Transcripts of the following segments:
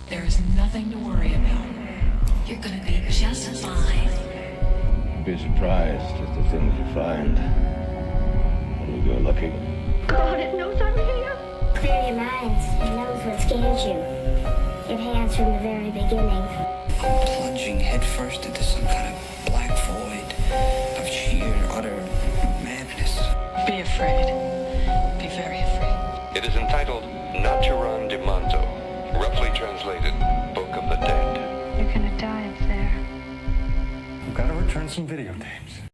There is nothing to worry about. You're gonna be just fine. You'd be surprised at the things you find when you go looking. God, it knows I'm here. Clear your minds. It knows what scares you. It has from the very beginning. Plunging headfirst into some kind of black void of sheer, utter madness. Be afraid. Be very afraid. It is entitled Naturan de Manto, roughly translated Book of the Dead. You're gonna die up there. I've got to return some videotapes.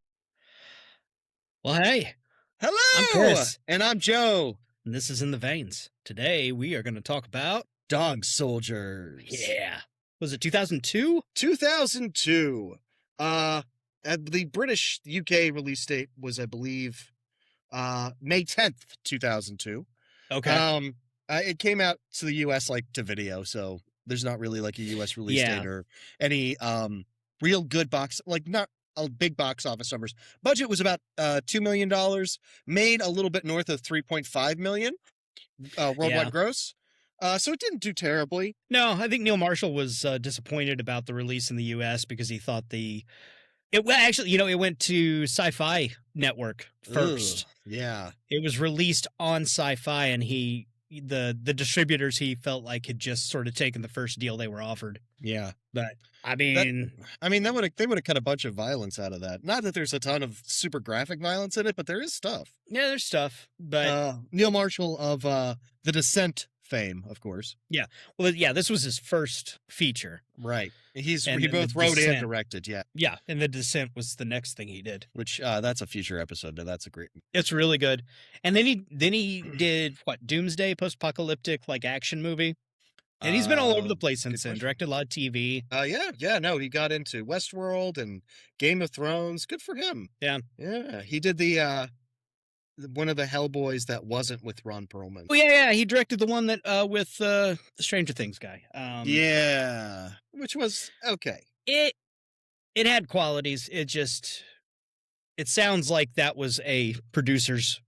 Well, hey, Hello! I'm Chris. And I'm Joe. and this is In the Veins. Today, we are going to talk about, Dog Soldiers. was it 2002? 2002. The British UK release date was, I believe, May 10th, 2002. Okay. It came out to the US like to video, so there's not really like a US release Yeah. date or any real good box, like not a big box office numbers. Budget was about $2 million, made a little bit north of 3.5 million worldwide Yeah. gross. So it didn't do terribly. No, I think Neil Marshall was disappointed about the release in the U.S. because he thought it went to Sci-Fi Network first. Ugh, yeah. It was released on Sci-Fi, and the distributors he felt like had just sort of taken the first deal they were offered. Yeah. But I mean, they would have cut a bunch of violence out of that. Not that there's a ton of super graphic violence in it, but there is stuff. yeah, there's stuff. But Neil Marshall of The Descent fame, of course. well, yeah, this was his first feature. Right. And He then both The wrote and Descent. directed, yeah. Yeah, and The Descent was the next thing he did. Which that's a future episode. That's a great. It's really good. And then he did what, Doomsday, post-apocalyptic like action movie. And he's been all over the place since then. question. Directed a lot of TV. No, he got into Westworld and Game of Thrones. Good for him. Yeah. Yeah. He did the one of the Hellboys that wasn't with Ron Perlman. Oh yeah, he directed the one that with the Stranger Things guy. Yeah. Which was okay. It had qualities. It sounds like that was a producers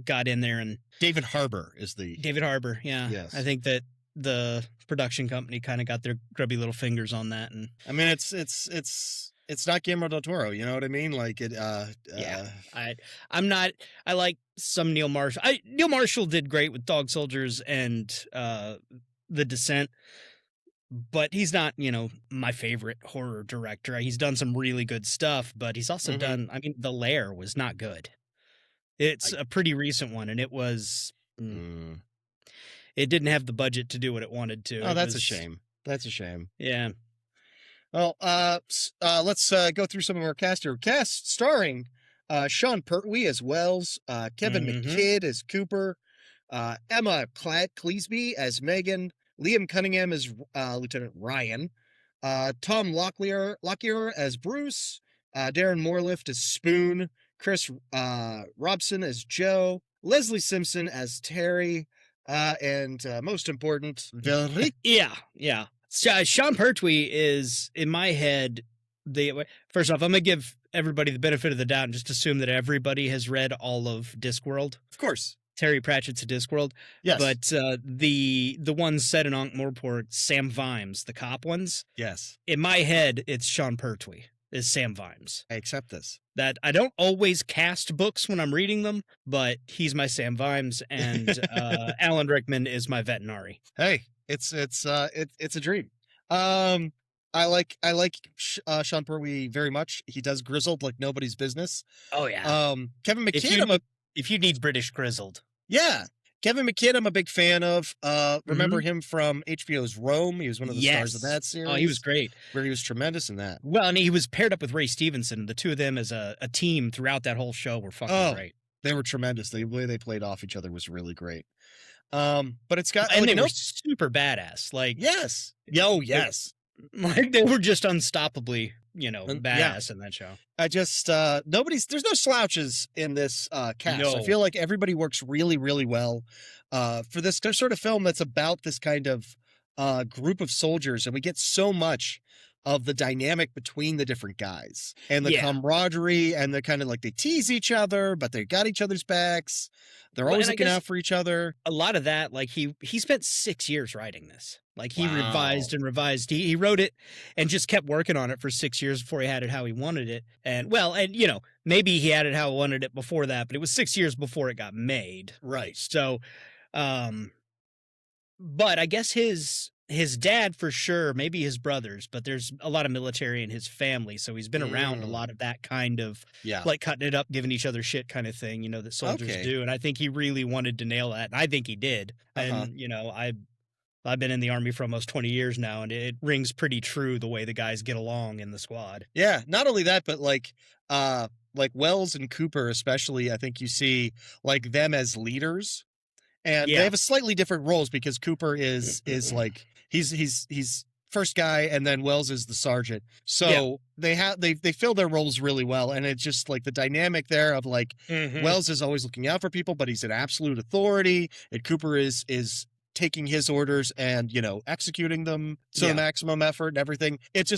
got in there, and David Harbour is the David Harbour. Yeah. Yes. I think that the production company kind of got their grubby little fingers on that, and I mean, it's not Guillermo del Toro, you know what I mean? Like it. yeah. I like some Neil Marshall. Neil Marshall did great with Dog Soldiers and The Descent, but he's not, my favorite horror director. He's done some really good stuff, but he's also done. I mean, The Lair was not good. It's a pretty recent one, and it was. It didn't have the budget to do what it wanted to. Oh, that's a shame. That's a shame. Yeah. Well, let's go through some of our cast here. Cast starring Sean Pertwee as Wells, Kevin McKidd as Cooper, Emma Cleesby as Megan, Liam Cunningham as Lieutenant Ryan, Tom Lockyer as Bruce, Darren Morlift as Spoon, Chris Robson as Joe, Leslie Simpson as Terry, and most important, Velric. Yeah. Sean Pertwee is, in my head, first off, I'm going to give everybody the benefit of the doubt and just assume that everybody has read all of Discworld. Of course. Terry Pratchett's a Discworld. Yes. But the ones set in Ankh-Morpork, Sam Vimes, the cop ones. Yes. In my head, it's Sean Pertwee is Sam Vimes. I accept this. That I don't always cast books when I'm reading them, but he's my Sam Vimes, and Alan Rickman is my Vetinari. Hey, it's a dream. I like Sean Pertwee very much. He does grizzled like nobody's business. Oh yeah. Kevin McKidd, if you need British grizzled. Yeah. Kevin McKidd, I'm a big fan of. Remember him from HBO's Rome? He was one of the stars of that series. Oh, he was great. Where he was tremendous in that. Well, and he was paired up with Ray Stevenson. The two of them as a team throughout that whole show were fucking great. They were tremendous. The way they played off each other was really great. But it's got and they were super badass. Like yes. Like they were just unstoppably, badass in that show. I just there's no slouches in this cast. No. I feel like everybody works really, really well for this sort of film that's about this kind of group of soldiers, and we get so much of the dynamic between the different guys and the Yeah. camaraderie and the kind of like they tease each other, but they got each other's backs. They're Well, always and I looking guess out for each other. a lot of that, like he spent 6 years writing this. Like he Wow. revised and revised. He wrote it and just kept working on it for 6 years before he had it how he wanted it. And well, and you know, maybe he had it how he wanted it before that, but it was 6 years before it got made. Right. So, but I guess his dad for sure, maybe his brothers, but there's a lot of military in his family, so he's been around a lot of that kind of Yeah. like cutting it up, giving each other shit kind of thing, you know, that soldiers Okay. do. And I think he really wanted to nail that. And I think he did. And you know, I've been in the Army for almost 20 years now, and it rings pretty true the way the guys get along in the squad. Yeah. Not only that, but like Wells and Cooper, especially, I think you see like them as leaders. And they Yeah. have a slightly different roles because Cooper is like he's first guy and then Wells is the sergeant. So they fill their roles really well, and it's just like the dynamic there of like Wells is always looking out for people, but he's an absolute authority, and Cooper is taking his orders and, you know, executing them to the maximum effort and everything. It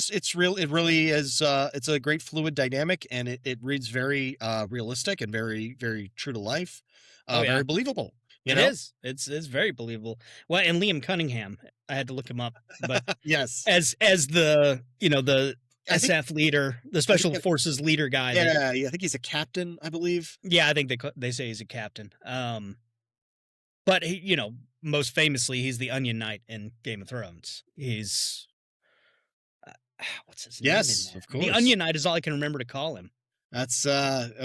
really is it's a great fluid dynamic, and it reads very realistic and very, very true to life. Very believable. You know? It's very believable. Well, and Liam Cunningham, I had to look him up, but Yes. as the, you know, the I think- SF leader, the special forces leader guy. Yeah, I think he's a captain, I believe. Yeah, I think they say he's a captain. But he, you know, most famously, he's the Onion Knight in Game of Thrones. He's what's his name? Yes, in there? of course. The Onion Knight is all I can remember to call him. That's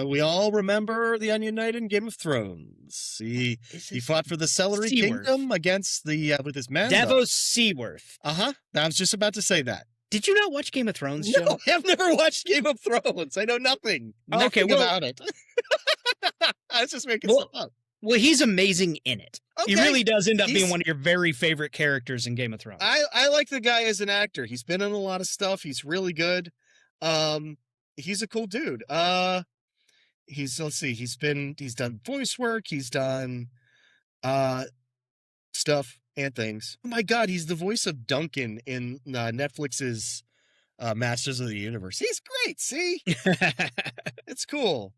we all remember the Onion Knight in Game of Thrones. He fought for the Celery Seaworth. Kingdom against the with his men. Davos Seaworth. I was just about to say that. Did you not watch Game of Thrones, Joe? No, I've never watched Game of Thrones. I know nothing. Okay, Nothing well- about it. I was just making Well, stuff up. Well, he's amazing in it. He Okay. really does end up He's- being one of your very favorite characters in Game of Thrones. I like the guy as an actor. He's been in a lot of stuff. He's really good. He's a cool dude. Let's see, he's done voice work, he's done stuff and things. Oh my god, he's the voice of Duncan in Netflix's Masters of the Universe. He's great, see? It's cool.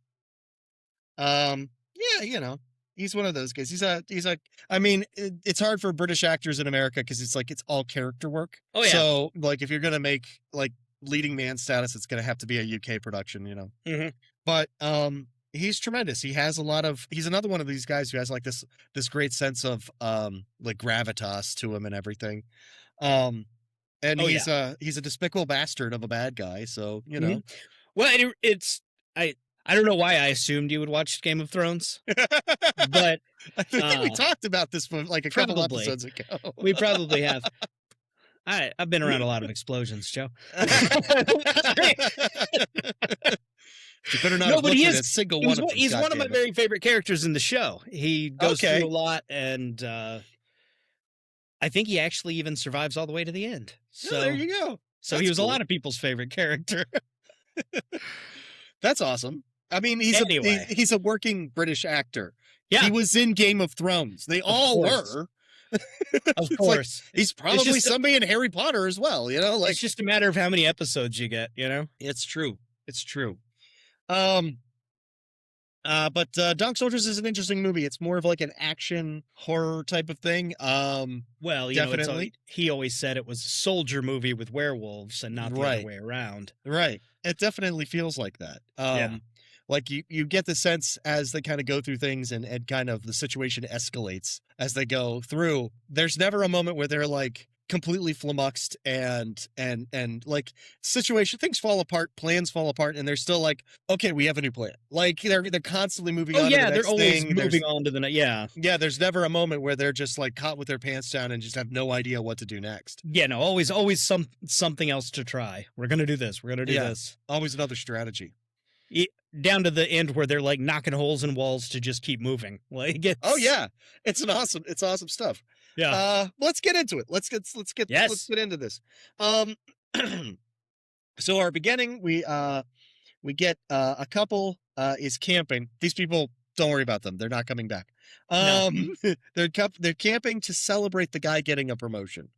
Yeah, you know, he's one of those guys. I mean, it's hard for British actors in America because it's like it's all character work. Oh, yeah. So like if you're gonna make like leading man status, it's gonna have to be a UK production, you know. Mhm. But he's tremendous. He's another one of these guys who has like this great sense of like gravitas to him and everything. And Oh, he's a despicable bastard of a bad guy, so you know. Well, I don't know why I assumed you would watch Game of Thrones, but I think we talked about this for like a couple probably. episodes ago. we probably have. I've been around a lot of explosions, Joe. You better not No, have but looked he at is- a single one of them. He's one of my goddammit. very favorite characters in the show. He goes Okay. through a lot, and I think he actually even survives all the way to the end. Yeah, So there you go. So he That's was cool. a lot of people's favorite character. That's awesome. I mean, he's Anyway. he's a working British actor. Yeah. He was in Game of Thrones. They all course. were. Of It's like, course. he's probably just a- somebody in Harry Potter as well, you know? Like It's just a matter of how many episodes you get, you know? it's true. It's true. But Dog Soldiers is an interesting movie. It's more of like an action horror type of thing. Well, you know, Definitely. he always said it was a soldier movie with werewolves and not the Right. other way around. Right. It definitely feels like that. Yeah. Like you get the sense as they kind of go through things and kind of the situation escalates as they go through. There's never a moment where they're like completely flummoxed and like things fall apart, plans fall apart, and they're still like, okay, we have a new plan. Like they're constantly moving on to the they're next always thing. moving on to the next. Yeah. Yeah, there's never a moment where they're just like caught with their pants down and just have no idea what to do next. Yeah, no, always something else to try. We're going to do this. We're going to do Yeah. this. Always another strategy. Down to the end where they're like knocking holes in walls to just keep moving. Like Oh yeah, it's awesome stuff. Yeah. Let's get into it. Let's get Yes. into this. So our beginning, we get a couple is camping. These people, don't worry about them. They're not coming back. No. They're camping to celebrate the guy getting a promotion,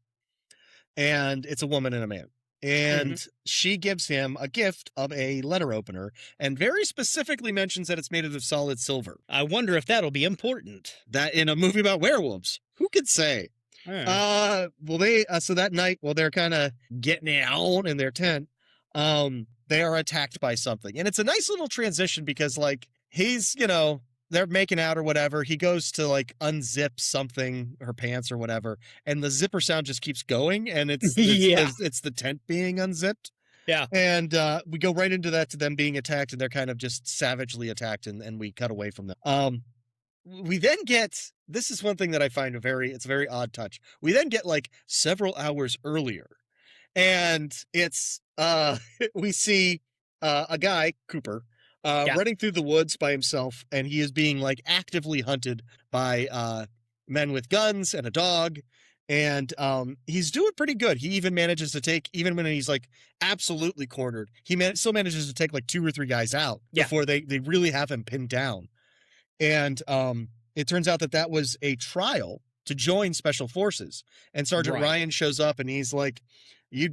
and it's a woman and a man. and she gives him a gift of a letter opener and very specifically mentions that it's made out of solid silver. I wonder if that'll be important. That in a movie about werewolves, who could say? So that night, while they're kind of getting it on in their tent, they are attacked by something. And it's a nice little transition because, like, he's, they're making out or whatever. He goes to, like, unzip something, her pants or whatever, and the zipper sound just keeps going, and it's the tent being unzipped. Yeah. And we go right into that, to them being attacked, and they're kind of just savagely attacked, and we cut away from them. We then get, this is one thing that I find it's a very odd touch. We then get, like, several hours earlier, and it's, we see a guy, Cooper, running through the woods by himself, and he is being, like, actively hunted by men with guns and a dog, and he's doing pretty good. He even manages to take, even when he's, like, absolutely cornered, he still manages to take, like, 2 or 3 guys out before they really have him pinned down. And it turns out that was a trial to join Special Forces. And Sergeant Ryan shows up, and he's like, you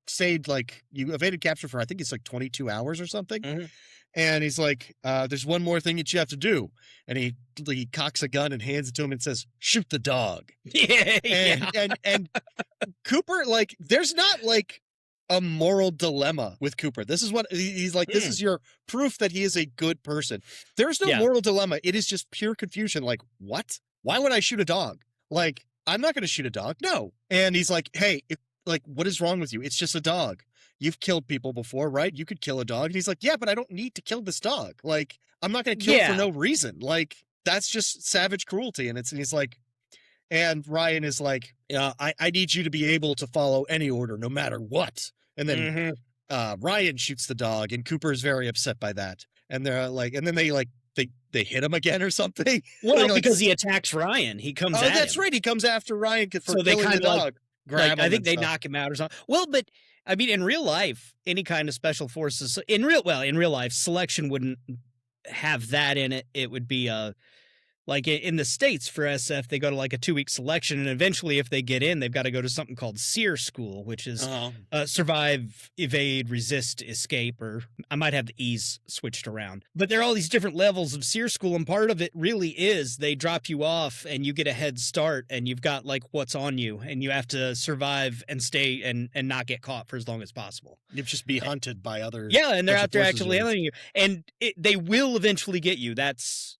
stayed, like, you evaded capture for, I think it's like 22 hours or something. And he's like, there's one more thing that you have to do. And he cocks a gun and hands it to him and says, shoot the dog. And Cooper, like, there's not, like, a moral dilemma with Cooper. This is what he's like. This is your proof that he is a good person. There's no moral dilemma. It is just pure confusion. Like, what? Why would I shoot a dog? Like, I'm not going to shoot a dog. No. And he's like, hey, what is wrong with you? It's just a dog. You've killed people before, right? You could kill a dog. And he's like, yeah, but I don't need to kill this dog. Like, I'm not going to kill for no reason. Like, that's just savage cruelty. And he's like, and Ryan is like, I need you to be able to follow any order, no matter what. And then Ryan shoots the dog, and Cooper is very upset by that. And they're like, and then they hit him again or something. Well, because he attacks Ryan. He comes at him. Oh, that's right. He comes after Ryan for so killing the dog. I think they knock him out or something. Well, but I mean, in real life, any kind of special forces, in real life, selection wouldn't have that in it. It would be like in the States for SF, they go to like a 2-week selection, and eventually if they get in, they've got to go to something called SEER school, which is survive, evade, resist, escape, or I might have the E's switched around. But there are all these different levels of SEER school, and part of it really is they drop you off and you get a head start, and you've got like what's on you, and you have to survive and stay and not get caught for as long as possible. You'd just be hunted by others. Yeah, and they're out there actually hunting you, and they will eventually get you. That's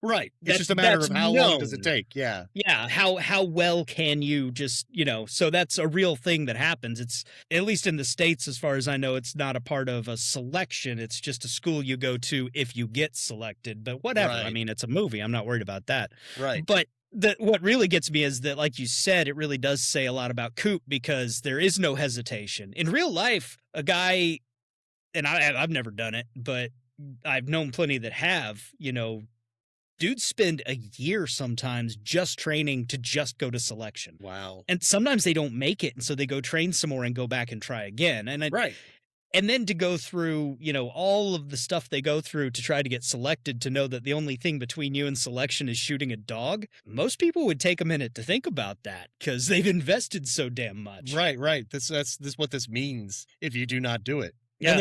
right. It's just a matter of how long does it take. Yeah. Yeah. How well can you just, so that's a real thing that happens. It's, at least in the States, as far as I know, it's not a part of a selection. It's just a school you go to if you get selected, but whatever. Right. I mean, it's a movie. I'm not worried about that. Right. But what really gets me is that, like you said, it really does say a lot about Coop, because there is no hesitation. In real life, a guy, and I've never done it, but I've known plenty that have, dudes spend a year sometimes just training to just go to selection. Wow. And sometimes they don't make it, and so they go train some more and go back and try again. And right. And then to go through, all of the stuff they go through to try to get selected, to know that the only thing between you and selection is shooting a dog. Most people would take a minute to think about that, because they've invested so damn much. Right. That's what this means if you do not do it. Yeah. And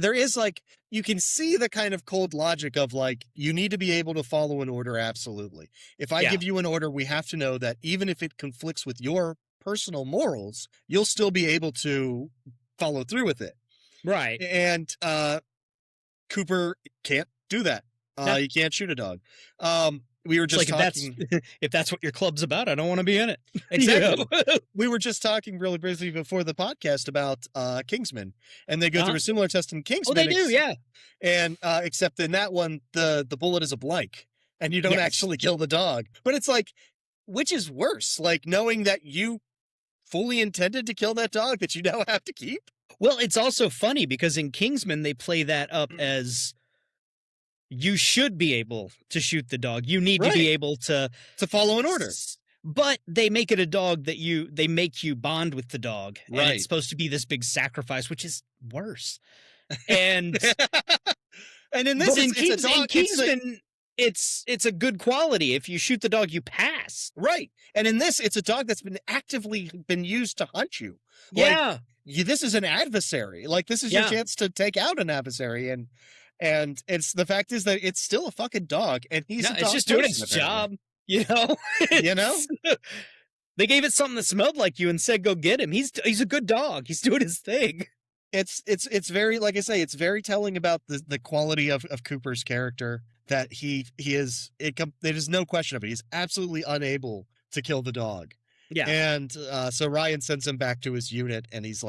there is like, you can see the kind of cold logic of like, you need to be able to follow an order. Absolutely. If I give you an order, we have to know that even if it conflicts with your personal morals, you'll still be able to follow through with it. Right. And Cooper can't do that. You can't shoot a dog. We were just talking. If that's what your club's about, I don't want to be in it. Exactly. We were just talking really briefly before the podcast about Kingsman, and they go through a similar test in Kingsman. Oh, they do, yeah. And except in that one, the bullet is a blank, and you don't actually kill the dog. But it's like, which is worse? Like, knowing that you fully intended to kill that dog that you now have to keep? Well, it's also funny because in Kingsman, they play that up as, you should be able to shoot the dog. You need to be able to follow an order. But they make it a dog that they make you bond with the dog. Right. And it's supposed to be this big sacrifice, which is worse. And and in this, in Kingsman, it's a good quality. If you shoot the dog, you pass. Right. And in this, it's a dog that's been actively used to hunt you. Yeah. this is an adversary. Like, this is your Yeah. chance to take out an adversary. And it's the fact is that it's still a fucking dog, and he's No, a it's dog just doing person, its apparently. job. You know? You know? They gave it something that smelled like you and said, go get him. He's a good dog. He's doing his thing. It's very, like I say, it's very telling about the quality of Cooper's character, that he is, there's no question of it. He's absolutely unable to kill the dog. Yeah. And so Ryan sends him back to his unit, and he's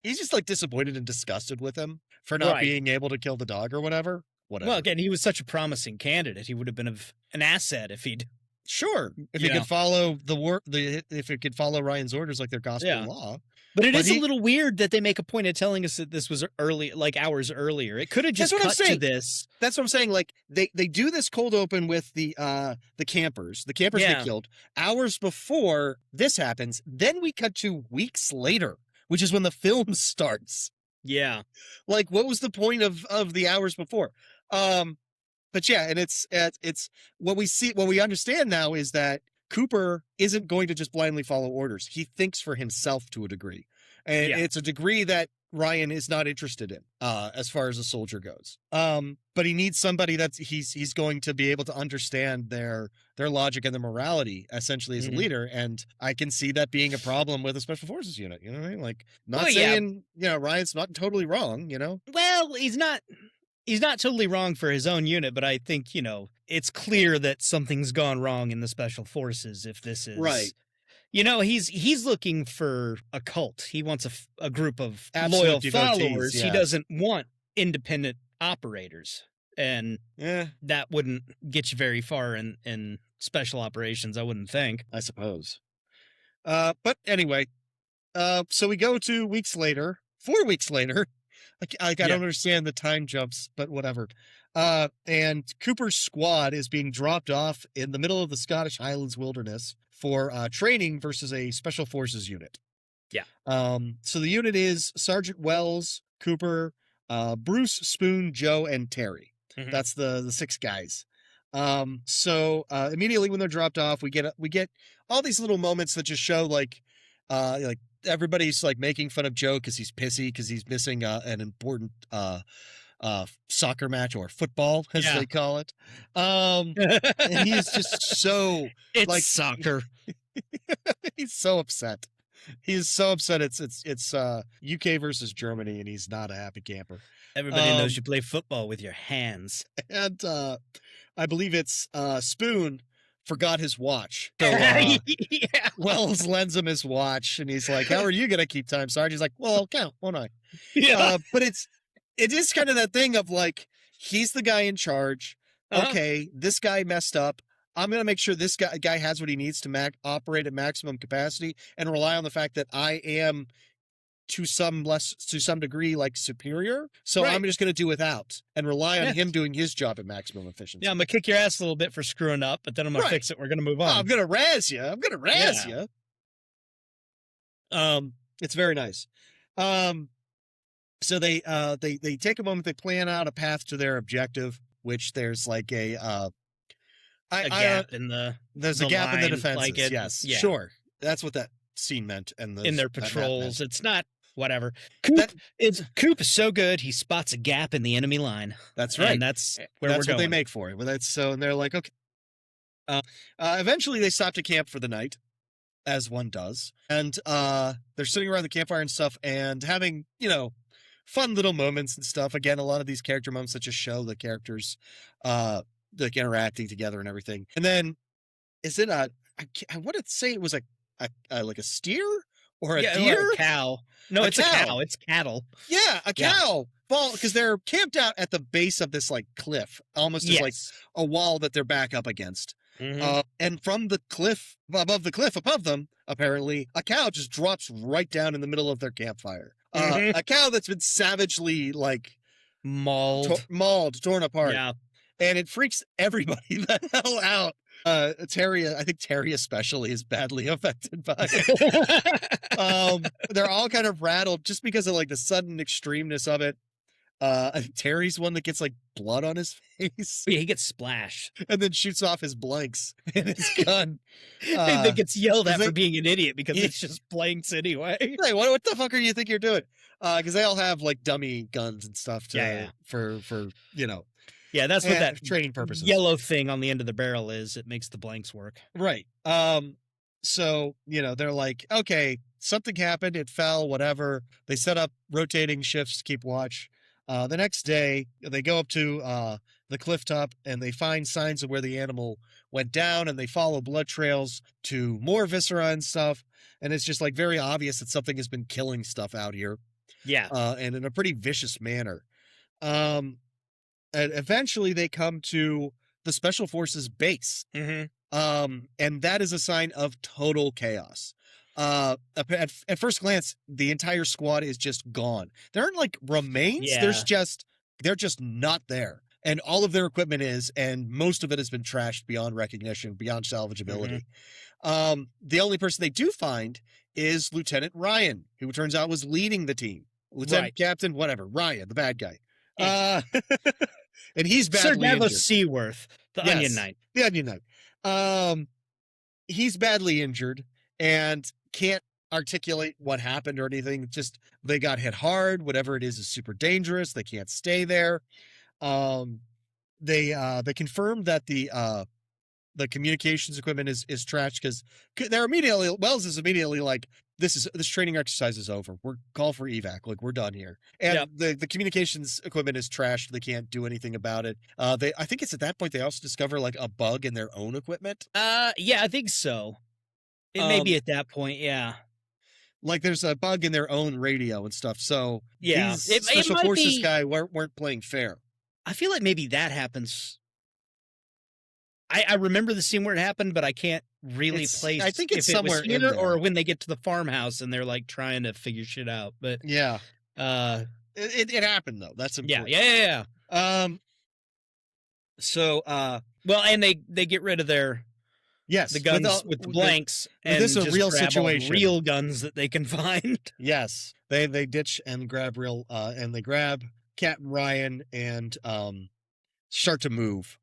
just like disappointed and disgusted with him for not Right. being able to kill the dog or whatever. Well, again, he was such a promising candidate. He would have been an asset if he'd. Sure, if You he know. could follow if he could follow Ryan's orders like their gospel Yeah. law. But it But is he- a little weird that they make a point of telling us that this was early, like hours earlier. It could have just That's what I'm cut to saying. this. That's what I'm saying. Like they do this cold open with the campers. The campers Yeah. get killed hours before this happens. Then we cut to weeks later, which is when the film starts. Yeah. Like, what was the point of the hours before? But yeah, and it's what we understand now is that Cooper isn't going to just blindly follow orders. He thinks for himself to a degree, and Yeah. it's a degree that Ryan is not interested in, as far as a soldier goes. But he needs somebody that's he's going to be able to understand their logic and their morality, essentially, as a Mhm. leader. And I can see that being a problem with a special forces unit. You know what I mean? Like, not Well, yeah. saying Ryan's not totally wrong. Well, he's not totally wrong for his own unit, but I think, it's clear that something's gone wrong in the special forces if this is Right. He's looking for a cult. He wants a group of Absolute loyal devotees, followers. He yeah. doesn't want independent operators. And Yeah, that wouldn't get you very far in special operations, I wouldn't think. I suppose. But anyway, so we go to 4 weeks later. I don't understand the time jumps, but whatever. And Cooper's squad is being dropped off in the middle of the Scottish Highlands wilderness for training versus a special forces unit. Yeah. So the unit is Sergeant Wells, Cooper, Bruce, Spoon, Joe, and Terry. Mhm. That's the 6 guys. So immediately when they're dropped off, we get all these little moments that just show like everybody's like making fun of Joe because he's pissy because he's missing an important soccer match or football, as Yeah. they call it. And he's just so It's like- soccer. he's so upset. He's so upset. It's UK versus Germany, and he's not a happy camper. Everybody knows you play football with your hands. And I believe it's Spoon forgot his watch. So Yeah. Wells lends him his watch, and he's like, "How are you gonna keep time, Sarge?" He's like, "Well, I'll count, won't I?" Yeah. But it is kind of that thing of like, he's the guy in charge. Uh-huh. Okay, this guy messed up. I'm gonna make sure this guy has what he needs to operate at maximum capacity, and rely on the fact that I am to some degree like superior. So Right. I'm just gonna do without and rely on Yeah. him doing his job at maximum efficiency. Yeah, I'm gonna kick your ass a little bit for screwing up, but then I'm gonna Right. fix it. We're gonna move Oh, on. I'm gonna razz you. Yeah. It's very nice. So they take a moment, they plan out a path to their objective, which there's like a gap in the there's a the gap in the line, defenses. like it- yes, yeah. sure. That's what that scene meant, and in their that map meant. patrols. It's not whatever. Coop That- Coop is so good. He spots a gap in the enemy line. That's right. And that's where That's we're what they going. make for it. Well, that's so, and they're like, okay. Eventually, they stop to camp for the night, as one does, and they're sitting around the campfire and stuff, and having fun little moments and stuff. Again, a lot of these character moments that just show the characters, like interacting together and everything. And then, is it I want to say it was like a steer or a Yeah, deer? a cow. No, A it's a cow. cow. It's cattle. Yeah, a Yeah. cow. Well, because they're camped out at the base of this like cliff, almost as like Yes. a wall that they're back up against. Mhm. And from the cliff above them, apparently, a cow just drops right down in the middle of their campfire. Mhm. A cow that's been savagely like Mauled. mauled, torn apart, Yeah. and it freaks everybody the hell out. Terry, I think Terry especially is badly affected by it. They're all kind of rattled just because of like the sudden extremeness of it. I think Terry's one that gets like blood on his face Yeah, he gets splashed. and then shoots off his blanks in his gun. And then gets yelled at they- for being an idiot because Yeah. it's just blanks anyway. Hey, what the fuck are you think you're doing? Because they all have like dummy guns and stuff to, Yeah. for Yeah, that's what that training purposes. yellow thing on the end of the barrel is. It makes the blanks work. Right. So, they're like, okay, something happened, it fell, whatever. They set up rotating shifts to keep watch. The next day, they go up to the cliff top and they find signs of where the animal went down, and they follow blood trails to more viscera and stuff. And it's just like very obvious that something has been killing stuff out here, Yeah. and in a pretty vicious manner. And eventually they come to the Special Forces base. Mm-hmm. And that is a sign of total chaos. At first glance, the entire squad is just gone. There aren't like remains. Yeah. They're just not there. And all of their equipment is, and most of it has been trashed beyond recognition, beyond salvageability. The only person they do find is Lieutenant Ryan, who turns out was leading the team. Lieutenant Captain, whatever, Ryan, the bad guy. And he's Sir badly Davos injured. Seaworth, the Yes. Onion Knight. The Onion Knight. He's badly injured and can't articulate what happened or anything. Just they got hit hard. Whatever it is super dangerous. They can't stay there. They confirmed that the communications equipment is trashed because they're immediately Wells is immediately like, this training exercise is over. We're call for evac. Like we're done here. And the communications equipment is trashed. They can't do anything about it. I think it's at that point they also discover like a bug in their own equipment. Yeah, I think so. It may be at that point, yeah. Like there's a bug in their own radio and stuff. So Yeah. these It Special might Forces be- guy weren't playing fair. I feel like maybe that happens. I remember the scene where it happened, but I can't really place. I think it's if it was somewhere in here there. or when they get to the farmhouse and they're like trying to figure shit out. But Yeah. uh, It happened though. That's yeah, important. yeah. So Well, and they get rid of yes, the guns with the blanks, and this is a just real grab all the situation. real guns that they can find. Yes, they ditch and grab and they grab Captain Ryan and start to move.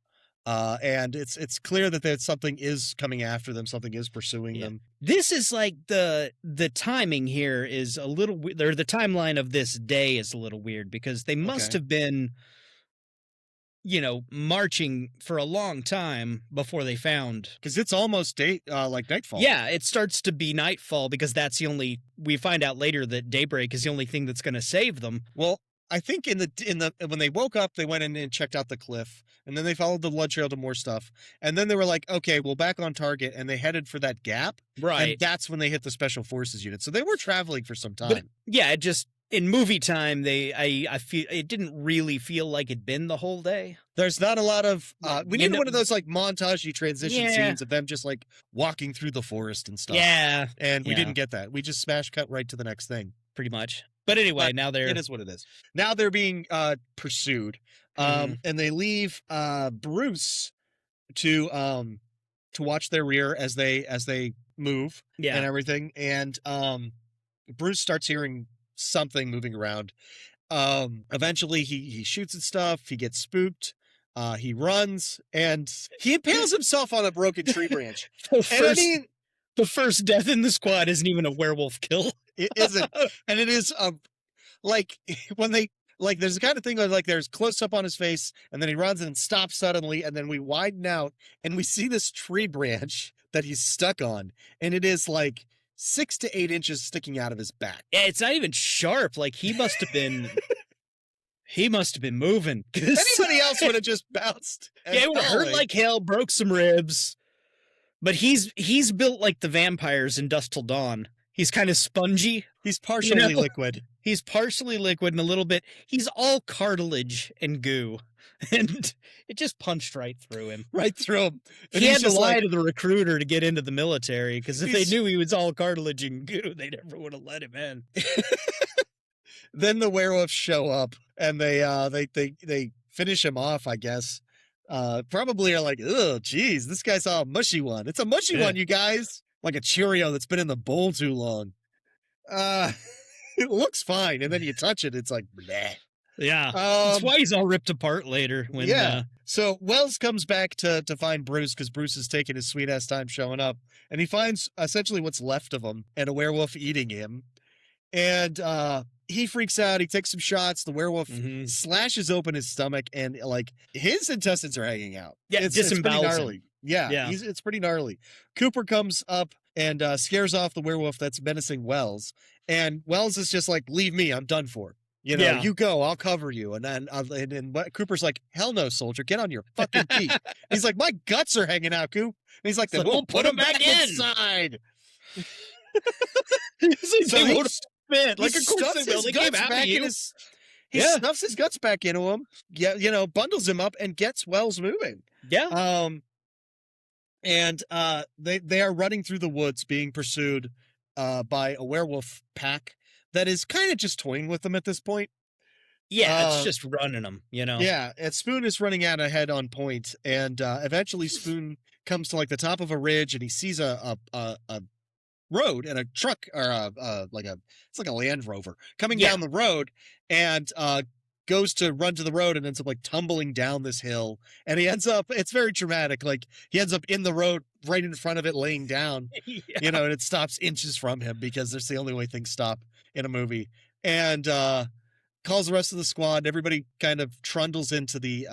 And it's clear that something is coming after them, something is pursuing them. This is like the timing here is a little weird, or the timeline of this day is a little weird because they must Okay. have been, marching for a long time before they found. Because it's almost like nightfall. Yeah, it starts to be nightfall because that's the only. We find out later that daybreak is the only thing that's going to save them. Well, I think in the when they woke up, they went in and checked out the cliff, and then they followed the blood trail to more stuff, and then they were like, okay, well, back on target, and they headed for that gap, and that's when they hit the Special Forces unit. So they were traveling for some time. But yeah, it just in movie time, I feel it didn't really feel like it'd been the whole day. There's not a lot of we You need know- one of those like montage-y transition Yeah. scenes of them just like walking through the forest and stuff. Yeah, And we yeah. didn't get that. We just smash cut right to the next thing. pretty much. But anyway, But now they're It is what it is. Now they're being pursued. And they leave Bruce to watch their rear as they move yeah. and everything. And Bruce starts hearing something moving around. Eventually he shoots at stuff, he gets spooked, he runs, and he impales himself on a broken tree branch. The And I first, mean, the first death in the squad isn't even a werewolf kill. it isn't, and it is like when they like there's the kind of thing where like there's close up on his face, and then he runs and stops suddenly, and then we widen out and we see this tree branch that he's stuck on, and it is like 6 to 8 inches sticking out of his back. Yeah, it's not even sharp. Like he must have been. He must have been moving. 'Cause- Anybody else would have just bounced. and yeah, it would have hurt fallen. like hell. Broke some ribs. But he's built like the vampires in Dusk Till Dawn. He's kind of spongy. He's partially know? liquid. He's partially liquid and a little bit. He's all cartilage and goo, and it just punched right through him. Right through him. And He he's had to just lie like, to the recruiter to get into the military because if they He's- knew he was all cartilage and goo, they never would have let him in. then the werewolves show up and they finish him off, I guess. Probably are like, oh, geez, this guy's all mushy one. It's a mushy Yeah. one, you guys. Like a Cheerio that's been in the bowl too long. It looks fine, and then you touch it, it's like, bleh. Yeah. That's Um, why he's all ripped apart later. When, yeah. So Wells comes back to find Bruce because Bruce is taking his sweet ass time showing up, and he finds essentially what's left of him and a werewolf eating him. And he freaks out. He takes some shots. The werewolf Mhm. slashes open his stomach, and like his intestines are hanging out. Yeah, it's pretty disembowels him. gnarly. Yeah, Yeah. it's pretty gnarly. Cooper comes up and scares off the werewolf that's menacing Wells, and Wells is just like, "Leave me. I'm done for. You know, Yeah. you go. I'll cover you." And then Cooper's like, "Hell no, soldier. Get on your fucking feet." He's like, "My guts are hanging out, Coop." And he's like, "Then So we'll put them back in." inside." They So won't fit. Like, he of course stuffs they will. his They came guts after back you. in his. He Yeah. stuffs his guts back into him. Yeah, bundles him up and gets Wells moving. Yeah. And they are running through the woods, being pursued by a werewolf pack that is kind of just toying with them at this point. Yeah, it's just running them, you know? Yeah, and Spoon is running out ahead on point, and eventually Spoon comes to like the top of a ridge, and he sees a road and a truck or it's like a Land Rover coming Yeah. down the road, and goes to run to the road and ends up like tumbling down this hill, and he ends up, it's very dramatic, like he ends up in the road right in front of it laying down. Yeah. And it stops inches from him because that's the only way things stop in a movie, and calls the rest of the squad. Everybody kind of trundles into the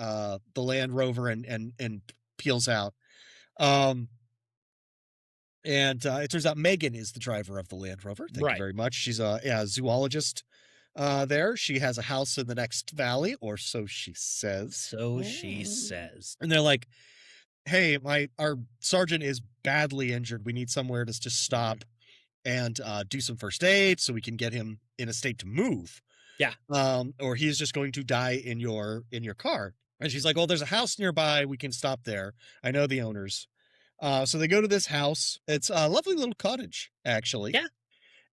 Land Rover and peels out. And it turns out Megan is the driver of the Land Rover. Thank you Right. very much. She's a zoologist there. She has a house in the next valley, or so she says. So she says. And they're like, "Hey, our sergeant is badly injured. We need somewhere to just stop and do some first aid so we can get him in a state to move. Yeah. Or he's just going to die in your car." And she's like, "Well, there's a house nearby. We can stop there. I know the owners." So they go to this house. It's a lovely little cottage, actually. Yeah.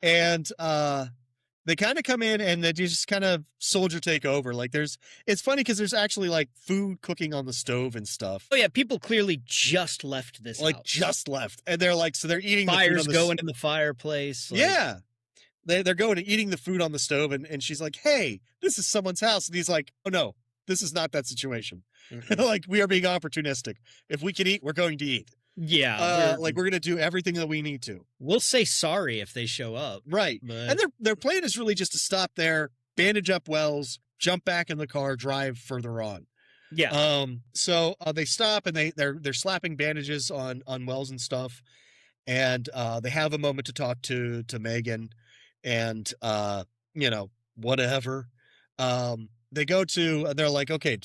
And they kind of come in and they just kind of soldier take over. Like it's funny because there's actually like food cooking on the stove and stuff. Oh, yeah, people clearly just left this Like house. just left. And they're like, so they're eating Fires the food on going in the fireplace. Like, yeah. They're going and eating the food on the stove, and she's like, "Hey, this is someone's house." And he's like, "Oh no, this is not that situation. mhm. Like, we are being opportunistic. If we can eat, we're going to eat. Yeah. We're going to do everything that we need to." we'll say sorry if they show up. Right. But And their plan is really just to stop there, bandage up Wells, jump back in the car, drive further on. yeah. So they stop and they're slapping bandages on Wells and stuff, and they have a moment to talk to Megan, and whatever. They go to, they're like, "Okay,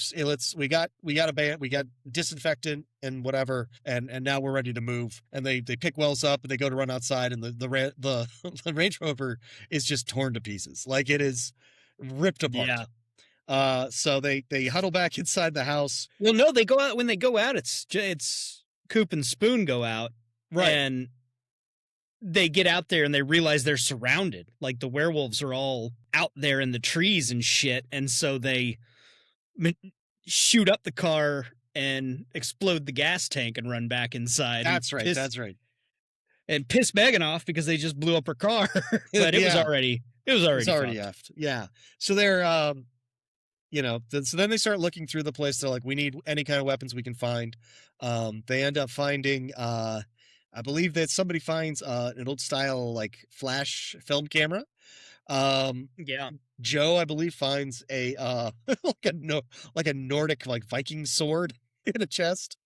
we got disinfectant and whatever, and now we're ready to move." And they pick Wells up and they go to run outside, and the Range Rover is just torn to pieces, like it is ripped apart. Yeah. So they huddle back inside the house. Well, no, they go out. When they go out, it's Coop and Spoon go out. Right. And they get out there and they realize they're surrounded. Like the werewolves are all out there in the trees and shit. And so they shoot up the car and explode the gas tank and run back inside. That's and right. That's right. And piss Megan off because they just blew up her car. But it was Yeah. already It's already fucked. effed. Yeah. So they're so then they start looking through the place. They're like, "We need any kind of weapons we can find." They end up finding I believe that somebody finds an old style like flash film camera. Yeah. Joe, I believe, finds a like a Nordic like Viking sword in a chest.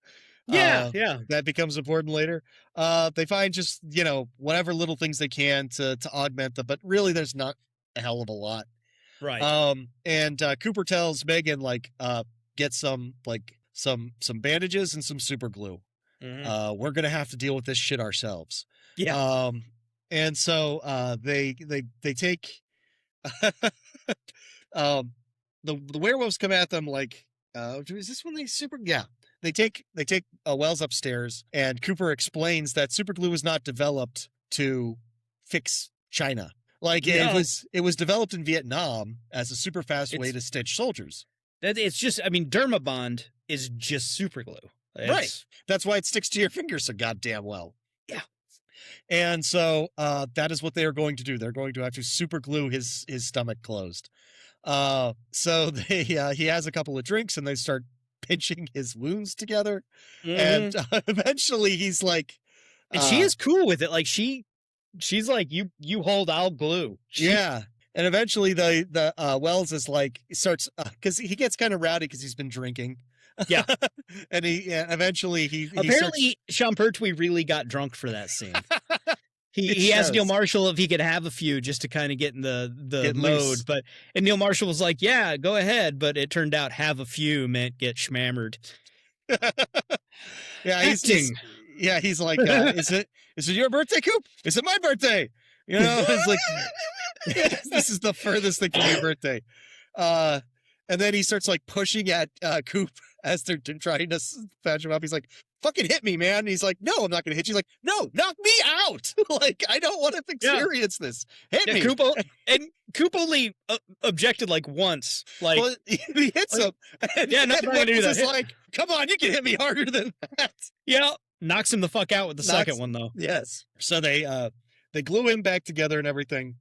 Yeah. Yeah. That becomes important later. They find just, whatever little things they can to augment them, but really there's not a hell of a lot. Right. And Cooper tells Megan, like, get some bandages and some super glue. Mhm. We're gonna have to deal with this shit ourselves. Yeah. And so they take the werewolves come at them like, is this when they super? Yeah. They take Wells upstairs, and Cooper explains that super glue was not developed to fix China. Like No. it was developed in Vietnam as a super fast way It's- to stitch soldiers. It's just, I mean, Dermabond is just super glue. Right. That's why it sticks to your fingers so goddamn well. Yeah. And so that is what they are going to do. They're going to have to super glue his stomach closed. So he has a couple of drinks and they start pinching his wounds together. And Mhm. eventually he's like, And she is cool with it. Like she's like, you hold, I'll glue. yeah. And eventually the Wells is like, starts, cause he gets kind of rowdy cause he's been drinking. Yeah. And eventually he starts, Apparently, Sean Pertwee really got drunk for that scene. It He asked Neil shows. Marshall if he could have a few just to kind of get in the Get mode, loose. and Neil Marshall was like, "Yeah, go ahead," but it turned out have a few meant get schmammered. Yeah, Acting. he's like, is it your birthday, Coop? Is it my birthday? You know, it's like this is the furthest thing from your birthday. And then he starts like pushing at Coop as they're trying to patch him up. He's like, fucking hit me, man. And he's like, no, I'm not gonna hit you. He's like, no, knock me out. Like, I don't want to experience this. Hit Yeah, me. Coop only objected like once. Like, Well, he hits him. And, yeah, no, I'm not gonna do Wells that. is like, come on, you can hit me harder than that. yeah, knocks him the fuck out with the second one though. Yes. So they glue him back together and everything.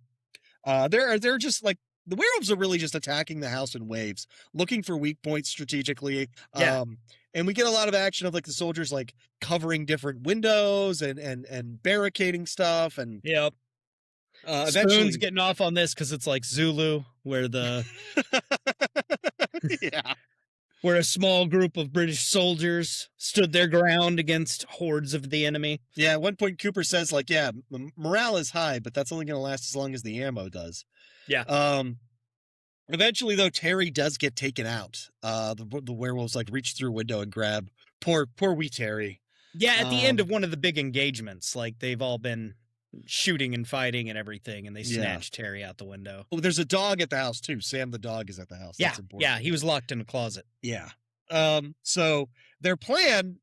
They're just like, the werewolves are really just attacking the house in waves, looking for weak points strategically. Yeah. And we get a lot of action of like the soldiers like covering different windows and barricading stuff. And Yep. eventually, Spoon's getting off on this because it's like Zulu, where yeah, where a small group of British soldiers stood their ground against hordes of the enemy. yeah. At one point, Cooper says like, yeah, morale is high, but that's only going to last as long as the ammo does. Yeah. Eventually, though, Terry does get taken out. The werewolves like reach through a window and grab poor wee Terry. Yeah, at the end of one of the big engagements, like they've all been shooting and fighting and everything, and they Yeah. snatch Terry out the window. Oh, there's a dog at the house too. Sam the dog is at the house. Yeah, That's important. yeah, he was locked in a closet. Yeah. So their plan,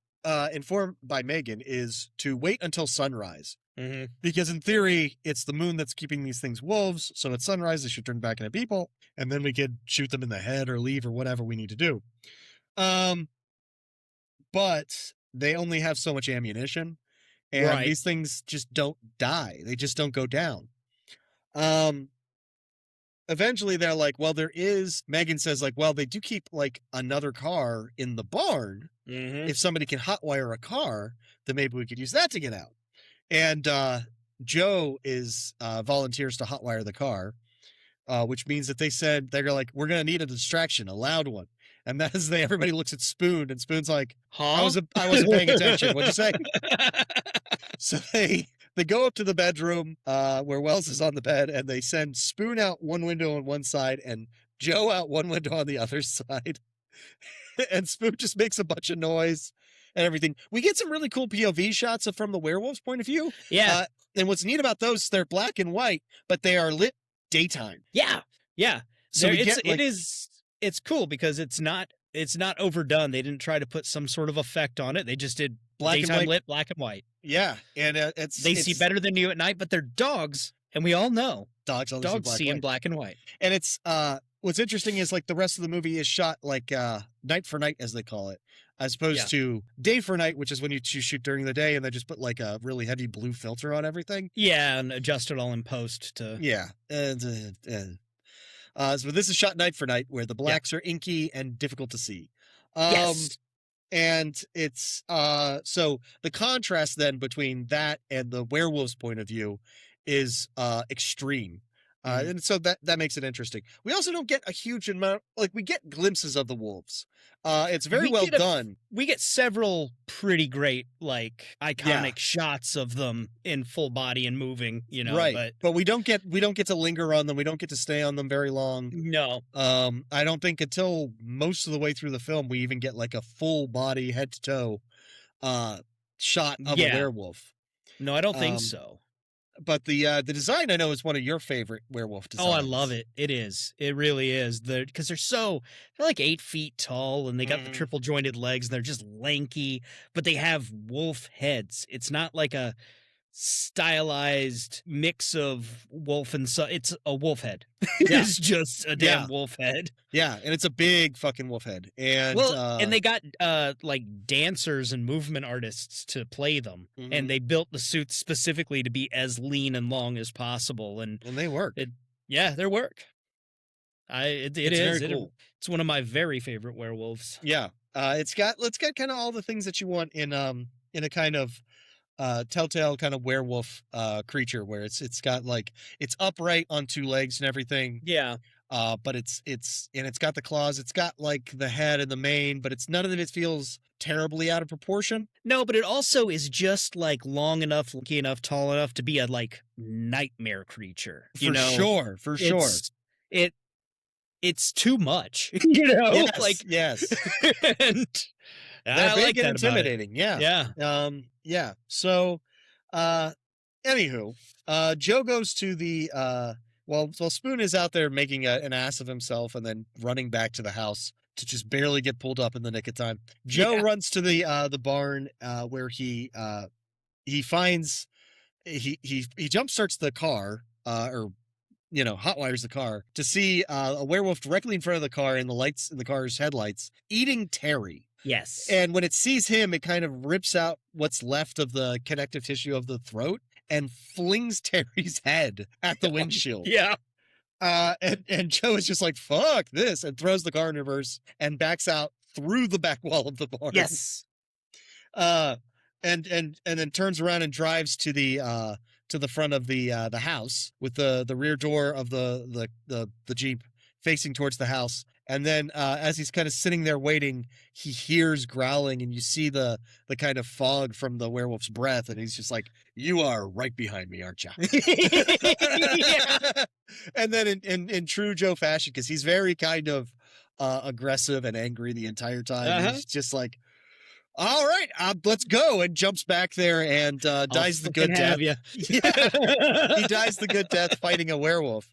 informed by Megan, is to wait until sunrise. Mm-hmm. Because in theory, it's the moon that's keeping these things wolves. So at sunrise, they should turn back into people, and then we could shoot them in the head or leave or whatever we need to do. But they only have so much ammunition, and Right. these things just don't die. They just don't go down. Eventually they're like, well, Megan says like, well, they do keep like another car in the barn. Mm-hmm. If somebody can hotwire a car, then maybe we could use that to get out. And Joe volunteers to hotwire the car, which means that they're like, we're gonna need a distraction, a loud one. And that is everybody looks at Spoon, and Spoon's like, I wasn't paying attention. What'd you say? So they go up to the bedroom where Wells is on the bed, and they send Spoon out one window on one side and Joe out one window on the other side. And Spoon just makes a bunch of noise and everything. We get some really cool POV shots from the werewolf's point of view. Yeah, And what's neat about those, they're black and white, but they are lit daytime. yeah. So we get, like- it's cool because it's not overdone. They didn't try to put some sort of effect on it. They just did Black and daytime white. lit, black and white. Yeah. And They see better than you at night, but they're dogs, and we all know Dogs only dogs see see black in and white. black and white. And it's what's interesting is like the rest of the movie is shot like night for night, as they call it, as opposed to day for night, which is when you shoot during the day and they just put like a really heavy blue filter on everything. Yeah, and adjust it all in post to. Yeah. So this is shot night for night, where the blacks are inky and difficult to see. Yes. And it's so the contrast then between that and the werewolf's point of view is extreme. And so that makes it interesting. We also don't get a huge amount, like we get glimpses of the wolves. It's very We well get a- done. We get several pretty great, like iconic shots of them in full body and moving. You know, Right. But we don't get to linger on them. We don't get to stay on them very long. no. I don't think until most of the way through the film we even get like a full body head to toe shot of a Yeah. werewolf. No, I don't think Um, so. But the design I know is one of your favorite werewolf designs. Oh, I love it. It is. It really is. Because they're like 8 feet tall, and they got the triple jointed legs, and they're just lanky, but they have wolf heads. It's not like a stylized mix of wolf and it's a wolf head. Yeah. It's just a damn Yeah. wolf head. Yeah, and it's a big fucking wolf head. And And they got like dancers and movement artists to play them, Mhm. and they built the suits specifically to be as lean and long as possible. And they work. yeah, their work. It It's is. very cool. It's one of my very favorite werewolves. Yeah. It's got kind of all the things that you want in a kind of telltale kind of werewolf creature where it's got like it's upright on two legs and everything. Yeah. But it's got the claws, it's got like the head and the mane, but it's none of it feels terribly out of proportion. No, but it also is just like long enough, lanky enough, tall enough to be a like nightmare creature. For sure. It's too much. You know, Yes, like yes. and They're I big like and that about it. intimidating. Yeah. Yeah. Yeah. So anywho, Joe goes to the while Spoon is out there making an ass of himself and then running back to the house to just barely get pulled up in the nick of time. Joe runs to the barn where he finds he jump starts the car or hotwires the car to see a werewolf directly in front of the car in the lights in the car's headlights eating Terry. Yes. And when it sees him, it kind of rips out what's left of the connective tissue of the throat and flings Terry's head at the windshield. Yeah. And Joe is just like, fuck this, and throws the car in reverse and backs out through the back wall of the barn. Yes. And then turns around and drives to the front of the house with the rear door of the Jeep facing towards the house. And then as he's kind of sitting there waiting, he hears growling, and you see the kind of fog from the werewolf's breath, and he's just like, "You are right behind me, aren't you?" Yeah. And then in true Joe fashion, because he's very kind of aggressive and angry the entire time, he's just like, "All right, let's go," and jumps back there and dies the good death. Yeah. He dies the good death fighting a werewolf.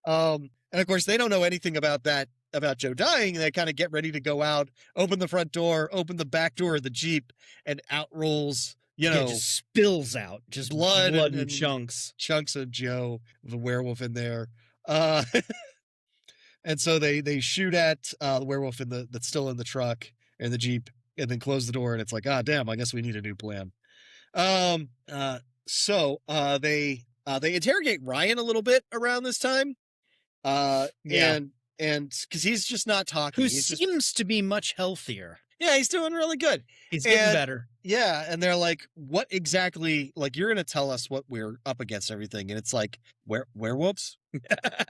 And of course, they don't know anything about Joe dying. They kind of get ready to go out, open the front door, open the back door of the Jeep, and out rolls, It just spills out, just blood and chunks. Chunks of Joe, the werewolf in there. And so they shoot at the werewolf that's still in the truck and the Jeep, and then close the door, and it's like, damn, I guess we need a new plan. So they interrogate Ryan a little bit around this time. And because he's just not talking. Who He's just, seems to be much healthier. yeah, he's doing really good. He's getting And- better. Yeah, and they're like, what exactly, like, you're going to tell us what we're up against, everything. And it's like, werewolves?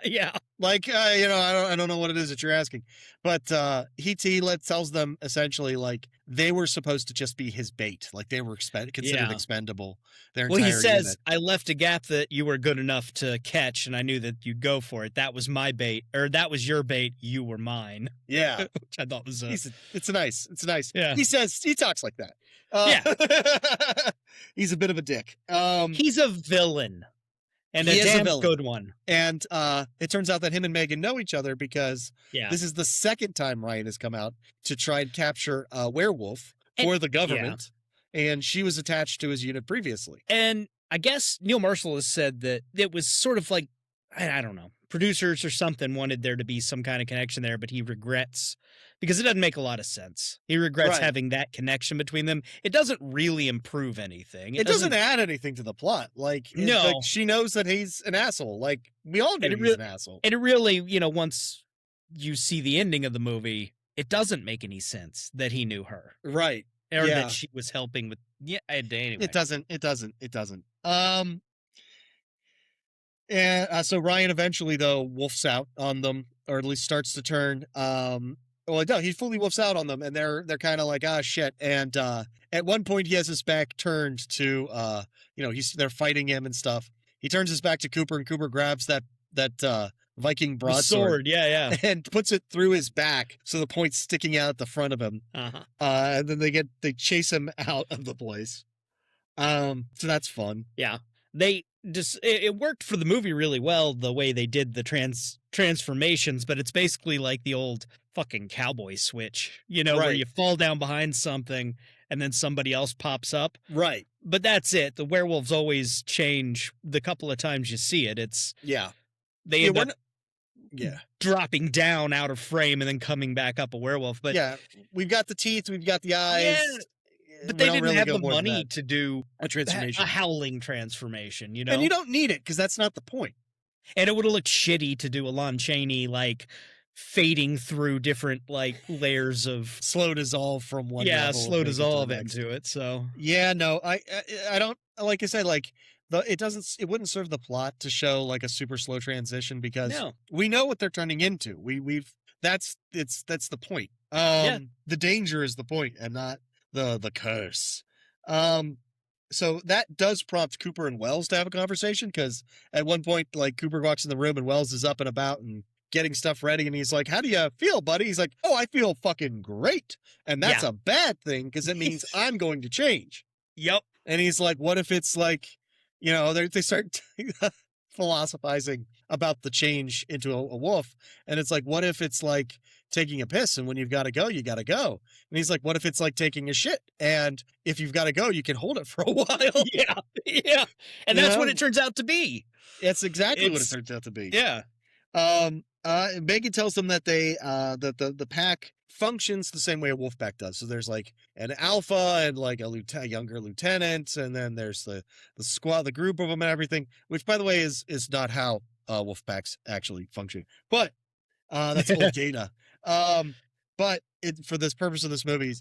Yeah. Like, I don't know what it is that you're asking. But he tells them essentially, like, they were supposed to just be his bait. Like, they were considered expendable. Their Well, he entire says, unit. I left a gap that you were good enough to catch, and I knew that you'd go for it. That was my bait, or that was your bait. You were mine. Yeah. Which I thought was It's nice. Yeah. He talks like that. He's a bit of a dick. He's a villain. And He a is a damn villain. good one. And it turns out that him and Megan know each other because Yeah. this is the second time Ryan has come out to try and capture a werewolf for the government. And she was attached to his unit previously. And I guess Neil Marshall has said that it was sort of like, I don't know, producers or something wanted there to be some kind of connection there, but he regrets, because it doesn't make a lot of sense. He regrets Right. having that connection between them. It doesn't really improve anything. It doesn't add anything to the plot. No. Like, she knows that he's an asshole. Like, we all know And it he's an asshole. And it really, once you see the ending of the movie, it doesn't make any sense that he knew her. Right. Or Yeah. that she was helping with, anyway. It doesn't. And so Ryan eventually, though, wolfs out on them, or at least starts to turn. No, he fully wolfs out on them, and they're kind of like, shit. And at one point, he has his back turned to, they're fighting him and stuff. He turns his back to Cooper, and Cooper grabs that Viking The broadsword sword, yeah. and puts it through his back, so the point's sticking out at the front of him. Uh-huh. And then they chase him out of the place. So that's fun. Yeah. It worked for the movie really well, the way they did the transformations, but it's basically like the old fucking cowboy switch, where Right. you fall down behind something and then somebody else pops up. Right. But that's it. The werewolves always change the couple of times you see it. Yeah. They Yeah, end we're up not- Yeah. dropping down out of frame and then coming back up a werewolf. But Yeah. We've got the teeth, we've got the eyes. but We they don't didn't really have go the more than money that. to do A transformation. a howling transformation, And you don't need it, because that's not the point. And it would have looked shitty to do a Lon Chaney, like, fading through different, like, layers of... Slow dissolve from one level. slow make it to the dissolve next. into it, so... Yeah, no, I don't, like I said, like, it wouldn't serve the plot to show, like, a super slow transition because No. we know what they're turning into. That's the point. Yeah. The danger is the point and not the curse. So that does prompt Cooper and Wells to have a conversation because at one point, like, Cooper walks in the room and Wells is up and about and getting stuff ready, and he's like, "How do you feel, buddy?" He's like, "Oh, I feel fucking great," and that's a bad thing because it means I'm going to change. Yep. And he's like, "What if it's like, you know, they start philosophizing about the change into a wolf, and it's like, what if it's like taking a piss, and when you've got to go, you got to go." And he's like, "What if it's like taking a shit, and if you've got to go, you can hold it for a while?" Yeah. And that's what it turns out to be. That's exactly what it turns out to be. Yeah. Megan tells them that that the pack functions the same way a wolf pack does. So there's like an alpha and like a younger lieutenant, and then there's the squad, the group of them, and everything. Which, by the way, is not how wolf packs actually function. But that's old data. But for this purpose of this movie,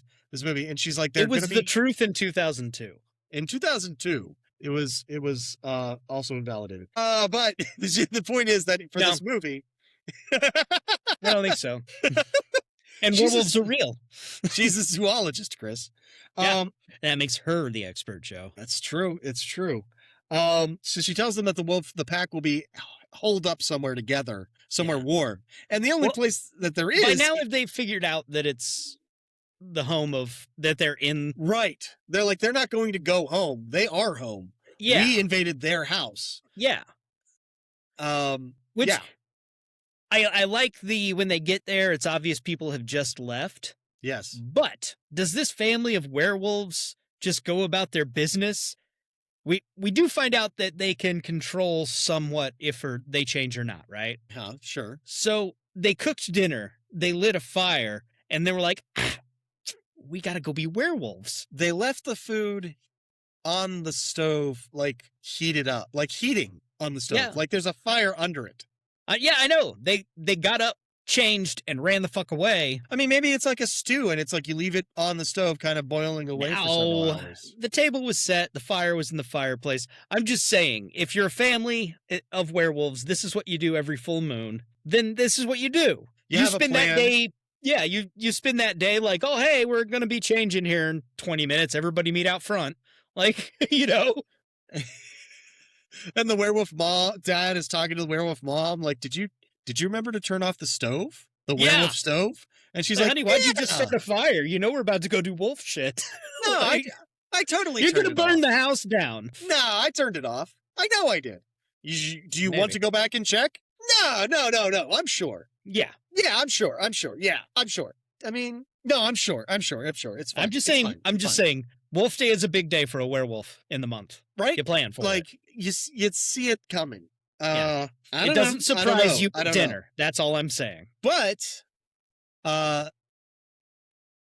and she's like, it was the truth in 2002. In 2002. It was also invalidated. But the point is that for this movie, I don't think so. And werewolves are real. She's a zoologist, Chris. That makes her the expert, Joe. That's true. It's true. So she tells them that the pack will be holed up somewhere together, somewhere warm, and the only place that there is. By now, if they figured out that it's the home of that they're in, right? They're not going to go home. They are home. Yeah, we invaded their house. Yeah. Which I like when they get there, it's obvious people have just left. Yes. But does this family of werewolves just go about their business? We do find out that they can control somewhat if they change or not, right? Yeah, sure. So they cooked dinner, they lit a fire, and they were like, we got to go be werewolves. They left the food on the stove, like heated up, like heating on the stove. Like there's a fire under it. Yeah, I know. They got up, changed, and ran the fuck away. I mean, maybe it's like a stew, and it's like you leave it on the stove kind of boiling away for several hours. The table was set. The fire was in the fireplace. I'm just saying, if you're a family of werewolves, this is what you do every full moon. Then this is what you do. You spend that day... Yeah, you spend that day like, oh, hey, we're going to be changing here in 20 minutes. Everybody meet out front. Like, you know. And the werewolf dad is talking to the werewolf mom. Like, did you remember to turn off the stove? The werewolf stove? And she's like, honey, why'd you just set the fire? You know we're about to go do wolf shit. No, I totally You're turned going to burn the house down. No, I turned it off. I know I did. Do you want to go back and check? No. I'm sure. Yeah. Yeah, I'm sure. Yeah, I'm sure. I mean, no, I'm sure. It's fine. I'm just saying, Wolf Day is a big day for a werewolf in the month. Right? You plan for it. Like, you see it coming. It doesn't surprise you at dinner. That's all I'm saying. But,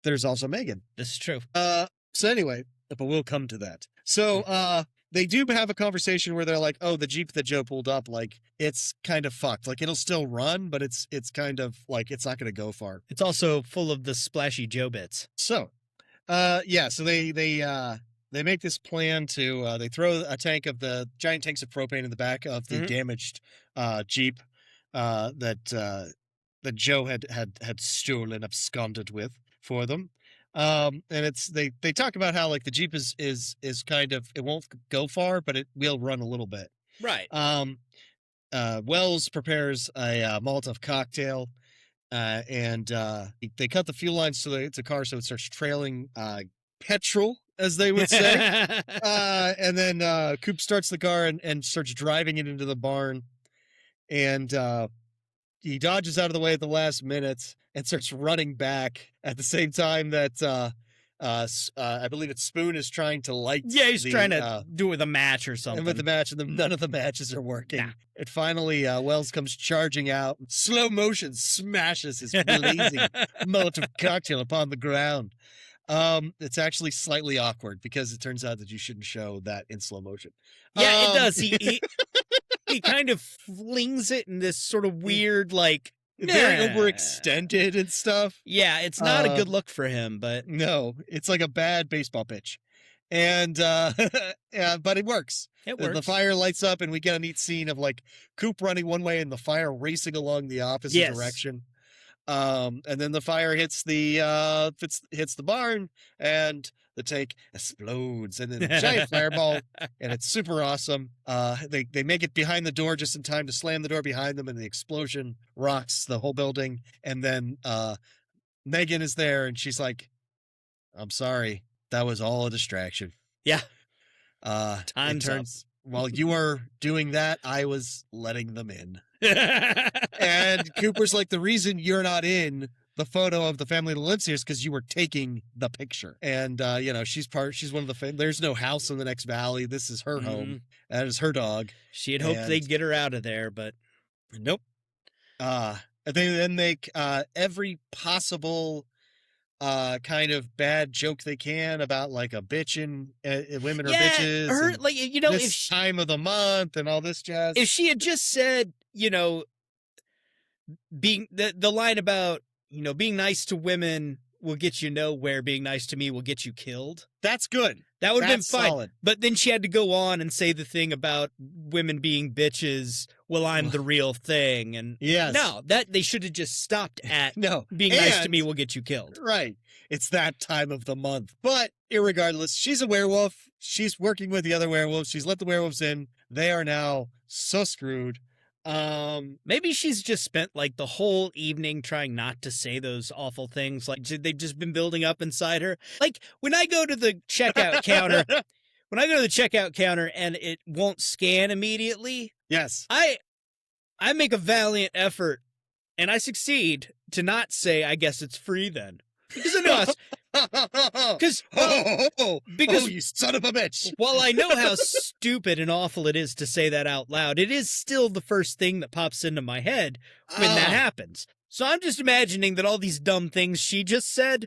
there's also Megan. This is true. So anyway, but we'll come to that. So, they do have a conversation where they're like, oh, the Jeep that Joe pulled up, like, it's kind of fucked. Like, it'll still run, but it's kind of like, it's not going to go far. It's also full of the splashy Joe bits. So, so they make this plan to, they throw a tank of the giant tanks of propane in the back of the damaged, Jeep, that Joe had stolen, absconded with for them. And they talk about how like the Jeep is kind of, it won't go far, but it will run a little bit. Right. Wells prepares a Molotov cocktail, and they cut the fuel lines to the car so it starts trailing petrol, as they would say. And then Coop starts the car and starts driving it into the barn, and he dodges out of the way at the last minute and starts running back at the same time that I believe it's Spoon is trying to light. Yeah, he's trying to do it with a match or something. And with the match, and none of the matches are working. Nah. And finally, Wells comes charging out. Slow motion smashes his blazing Molotov cocktail upon the ground. It's actually slightly awkward because it turns out that you shouldn't show that in slow motion. Yeah, it does. He he kind of flings it in this sort of weird, like, very nah. overextended and stuff. Yeah, it's not a good look for him, but No, it's like a bad baseball pitch. And yeah, but it works. it The works. fire lights up, and we get a neat scene of like Coop running one way and the fire racing along the opposite Yes. direction. And then the fire hits the barn, and the tank explodes, and then a giant fireball, and it's super awesome. They make it behind the door just in time to slam the door behind them, and the explosion rocks the whole building. And then Megan is there, and she's like, "I'm sorry, that was all a distraction." Yeah. Time's Time's up. While you were doing that, I was letting them in. And Cooper's like, the reason you're not in the photo of the family that lives here is because you were taking the picture. And, she's one of the there's no house in the next valley. This is her home. That is her dog. She had hoped And- they'd get her out of there, but Nope. They then make every possible kind of bad joke they can about like a bitch and women are bitches. Her, and like, this if she, time of the month and all this jazz. if she had just said, being the line about, being nice to women will get you nowhere, being nice to me will get you killed. That's good. That would have been That's fine. solid. But then she had to go on and say the thing about women being bitches. Well, I'm the real thing. And Yes. no, that they should have just stopped at No. being nice to And- me will get you killed. Right. It's that time of the month. But irregardless, she's a werewolf. She's working with the other werewolves. She's let the werewolves in. They are now so screwed. Maybe she's just spent like the whole evening trying not to say those awful things. Like they've just been building up inside her. Like when I go to the checkout counter, and it won't scan immediately, Yes. I make a valiant effort and I succeed to not say, I guess it's free then. Because I know, because because you son of a bitch. while I know how stupid and awful it is to say that out loud, it is still the first thing that pops into my head when that happens. So I'm just imagining that all these dumb things she just said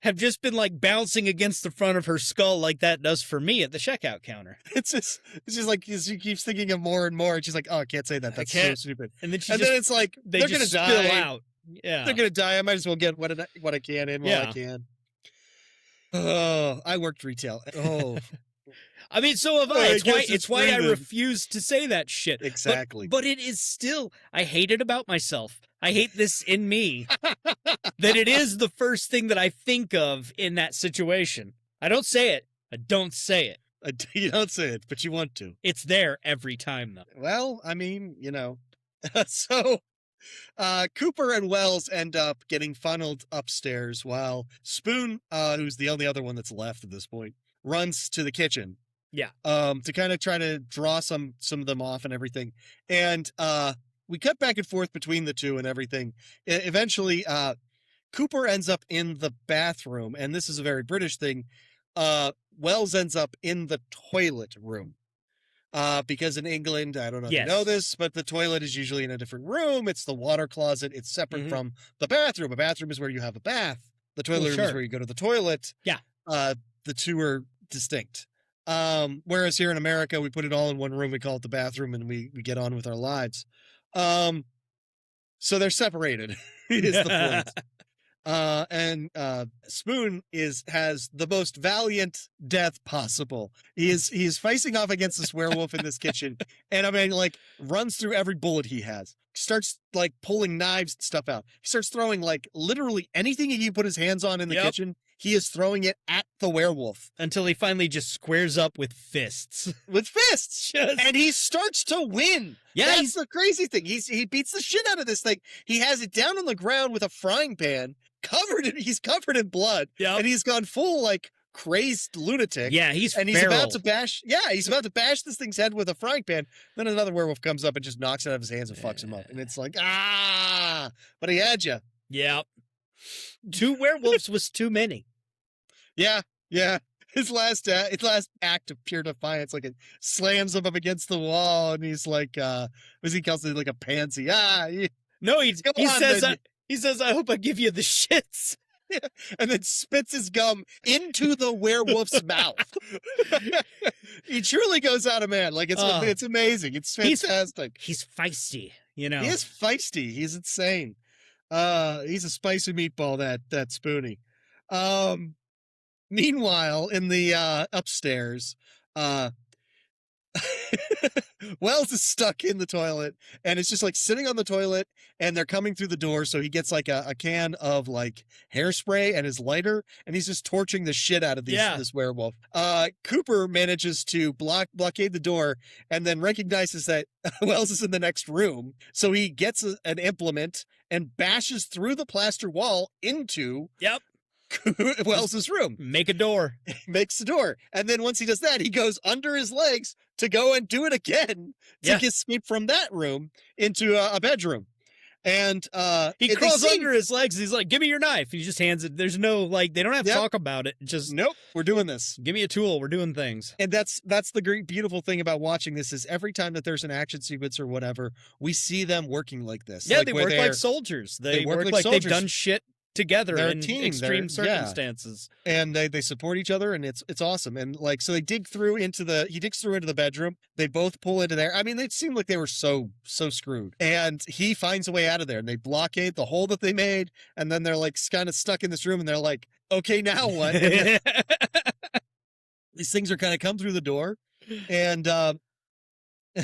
have just been like bouncing against the front of her skull like that does for me at the checkout counter. It's just like she keeps thinking of more and more. And she's like, oh, I can't say that. That's so can't. stupid. And then And then it's like, they they're going to just spill die. out. Yeah. They're going to die. I might as well get what I can in while I Yeah. can. Oh, I worked retail. Oh, I mean, so have I I. It's guess why, it's it's why I free then. refuse to say that shit. But- exactly. But it is still, I hate it about myself. I hate this in me. That it is the first thing that I think of in that situation. I don't say it. I don't say it. You don't say it, but you want to. It's there every time, though. Well, I mean, so Cooper and Wells end up getting funneled upstairs while Spoon, who's the only other one that's left at this point, runs to the kitchen. Yeah. To kind of try to draw some of them off and everything. And we cut back and forth between the two and everything. Eventually, Cooper ends up in the bathroom, and this is a very British thing. Wells ends up in the toilet room. Because in England, I don't know if you know Yes. this, but the toilet is usually in a different room. It's the water closet. It's separate Mhm. from the bathroom. A bathroom is where you have a bath. The toilet room is sure. where you go to the toilet. Yeah. The two are distinct. Whereas here in America, we put it all in one room. We call it the bathroom, and we get on with our lives. So they're separated is the point. And Spoon has the most valiant death possible. He is facing off against this werewolf in this kitchen, and I mean, like, runs through every bullet he has. Starts like pulling knives and stuff out. He starts throwing like literally anything he can put his hands on in the Yep. kitchen. He is throwing it at the werewolf Until he finally just squares up with fists. with fists. Just- And he starts to win. Yeah, That's the crazy thing. He beats the shit out of this thing. He has it down on the ground with a frying pan, he's covered in blood, Yep. and he's gone full like crazed lunatic. Yeah, he's And he's feral. about to bash. Yeah, he's about to bash this thing's head with a frying pan. Then another werewolf comes up and just knocks it out of his hands and fucks him up. And it's like, but he had you. Yep. 2 werewolves was too many. Yeah. His last act of pure defiance, like it slams him up against the wall, and he's like, he calls it like a pansy. No, he Go on, says, then. I hope I give you the shits. and then spits his gum into the werewolf's mouth. He truly goes out of man. Like it's amazing. It's fantastic. He's feisty, you know. He is feisty. He's insane. He's a spicy meatball, that Spoonie. Meanwhile, in the upstairs, Wells is stuck in the toilet, and it's just like sitting on the toilet, and they're coming through the door, so he gets like a can of like hairspray and his lighter, and he's just torching the shit out of this werewolf. Cooper manages to blockade the door, and then recognizes that Wells is in the next room, so he gets an implement and bashes through the plaster wall into Wells's room. Make a door. Makes the door. And then once he does that, he goes under his legs to go and do it again to escape from that room into a bedroom. And he crawls under his legs. He's like, give me your knife. He just hands it. There's no, like, they don't have to talk about it. Just, nope, we're doing this. Give me a tool. We're doing things. And that's the great, beautiful thing about watching this is every time that there's an action sequence or whatever, we see them working like this. Yeah, like they work like soldiers. They work like soldiers. they've done shit together They're a in team. extreme circumstances. And they support each other, and it's awesome. And like, so he digs through into the bedroom. They both pull into there. I mean, they seemed like they were so screwed. And he finds a way out of there, and they blockade the hole that they made. And then they're like kind of stuck in this room, and they're like, okay, now what? And these things are kind of come through the door. And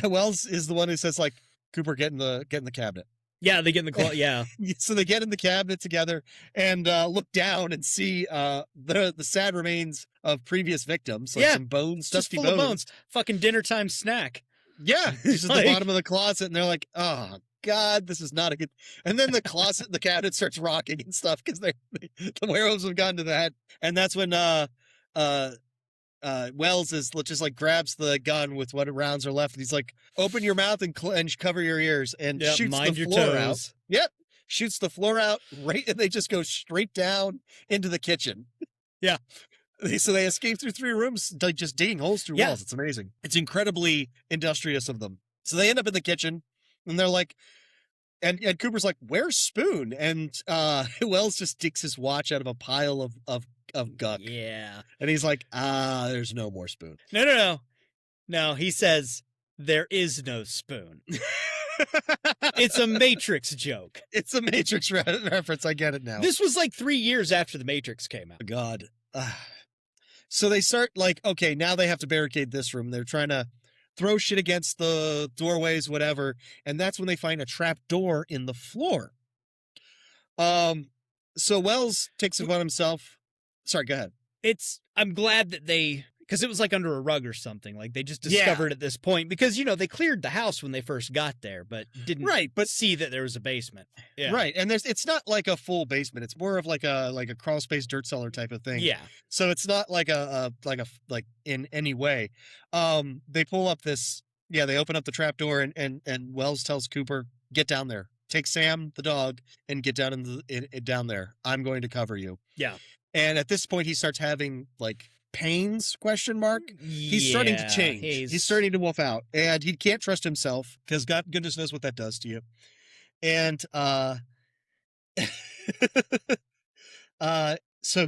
Wells is the one who says like, Cooper, get in the cabinet. Yeah, they get in the closet. Yeah. So they get in the cabinet together and look down and see the sad remains of previous victims, like some bones, just dusty full bones. of bones. Fucking dinner time snack. Yeah, it's just at the bottom of the closet, and they're like, "Oh God, this is not a good." And then the cabinet starts rocking and stuff because the werewolves have gotten to that, and that's when Wells is just like grabs the gun with what rounds are left. And he's like, open your mouth and cover your ears and shoots mind the your floor toes. out. Yep. Shoots the floor out right. And they just go straight down into the kitchen. Yeah. So they escape through 3 rooms, like just digging holes through walls. It's amazing. It's incredibly industrious of them. So they end up in the kitchen and they're like, and Cooper's like, where's Spoon? And Wells just digs his watch out of a pile of gunk. Yeah. And he's like, there's no more Spoon. No, he says, there is no Spoon. It's a Matrix joke. It's a Matrix reference. I get it now. This was like 3 years after the Matrix came out. God. So they start like, okay, now they have to barricade this room. They're trying to throw shit against the doorways, whatever. And that's when they find a trap door in the floor. So Wells takes it upon himself. Sorry, go ahead. I'm glad that because it was like under a rug or something. Like they just discovered at this point because, they cleared the house when they first got there, but didn't see that there was a basement. Yeah. Right. And it's not like a full basement. It's more of like a crawl space dirt cellar type of thing. Yeah. So it's not like like in any way. They pull up they open up the trap door and Wells tells Cooper, get down there. Take Sam, the dog, and get down down there. I'm going to cover you. Yeah. And at this point, he starts having like pains, question mark. He's starting to change. He's starting to wolf out, and he can't trust himself because God goodness knows what that does to you. And so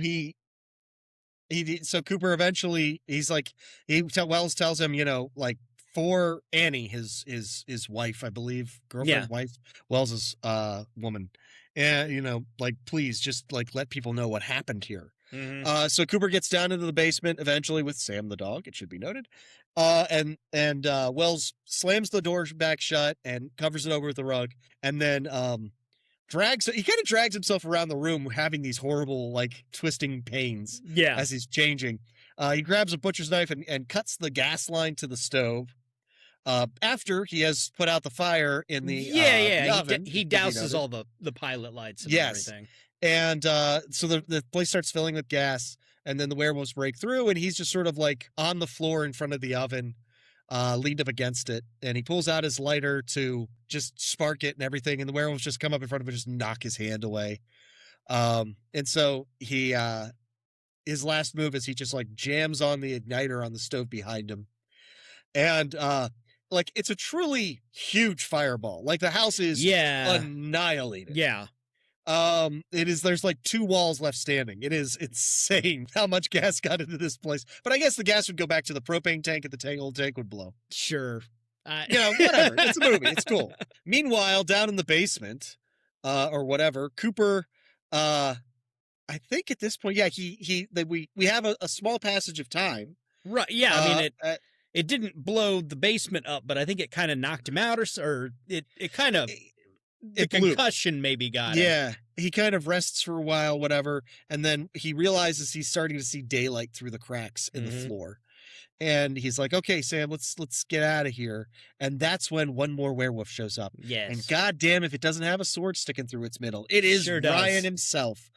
Cooper eventually Wells tells him, like for Annie, his wife, I believe, girlfriend, wife, Wells's woman. And, like, please just like let people know what happened here. Mm-hmm. So Cooper gets down into the basement eventually with Sam the dog, it should be noted. And Wells slams the door back shut and covers it over with the rug. And then, he kind of drags himself around the room having these horrible, like twisting pains. Yeah. As he's changing. He grabs a butcher's knife and cuts the gas line to the stove. After he has put out the fire in the oven, he douses all the pilot lights and everything. And so the place starts filling with gas, and then the werewolves break through, and he's just sort of like on the floor in front of the oven, leaned up against it, and he pulls out his lighter to just spark it and everything, and the werewolves just come up in front of him and just knock his hand away. And so he his last move is he just like jams on the igniter on the stove behind him, and like it's a truly huge fireball. Like the house is annihilated. Yeah. It is. There's like 2 walls left standing. It is insane how much gas got into this place. But I guess the gas would go back to the propane tank, and the old tank would blow. Sure. Whatever. It's a movie. It's cool. Meanwhile, down in the basement, or whatever, Cooper, I think at this point, we have a small passage of time. Right. Yeah. I mean, Uh, it didn't blow the basement up, but I think it kind of knocked him out, or it kind of the it blew. concussion maybe got him. Yeah, he kind of rests for a while, whatever, and then he realizes he's starting to see daylight through the cracks in the floor. And he's like, "Okay, Sam, let's get out of here." And that's when one more werewolf shows up. Yes. And goddamn, if it doesn't have a sword sticking through its middle, it is Sure does. Ryan himself.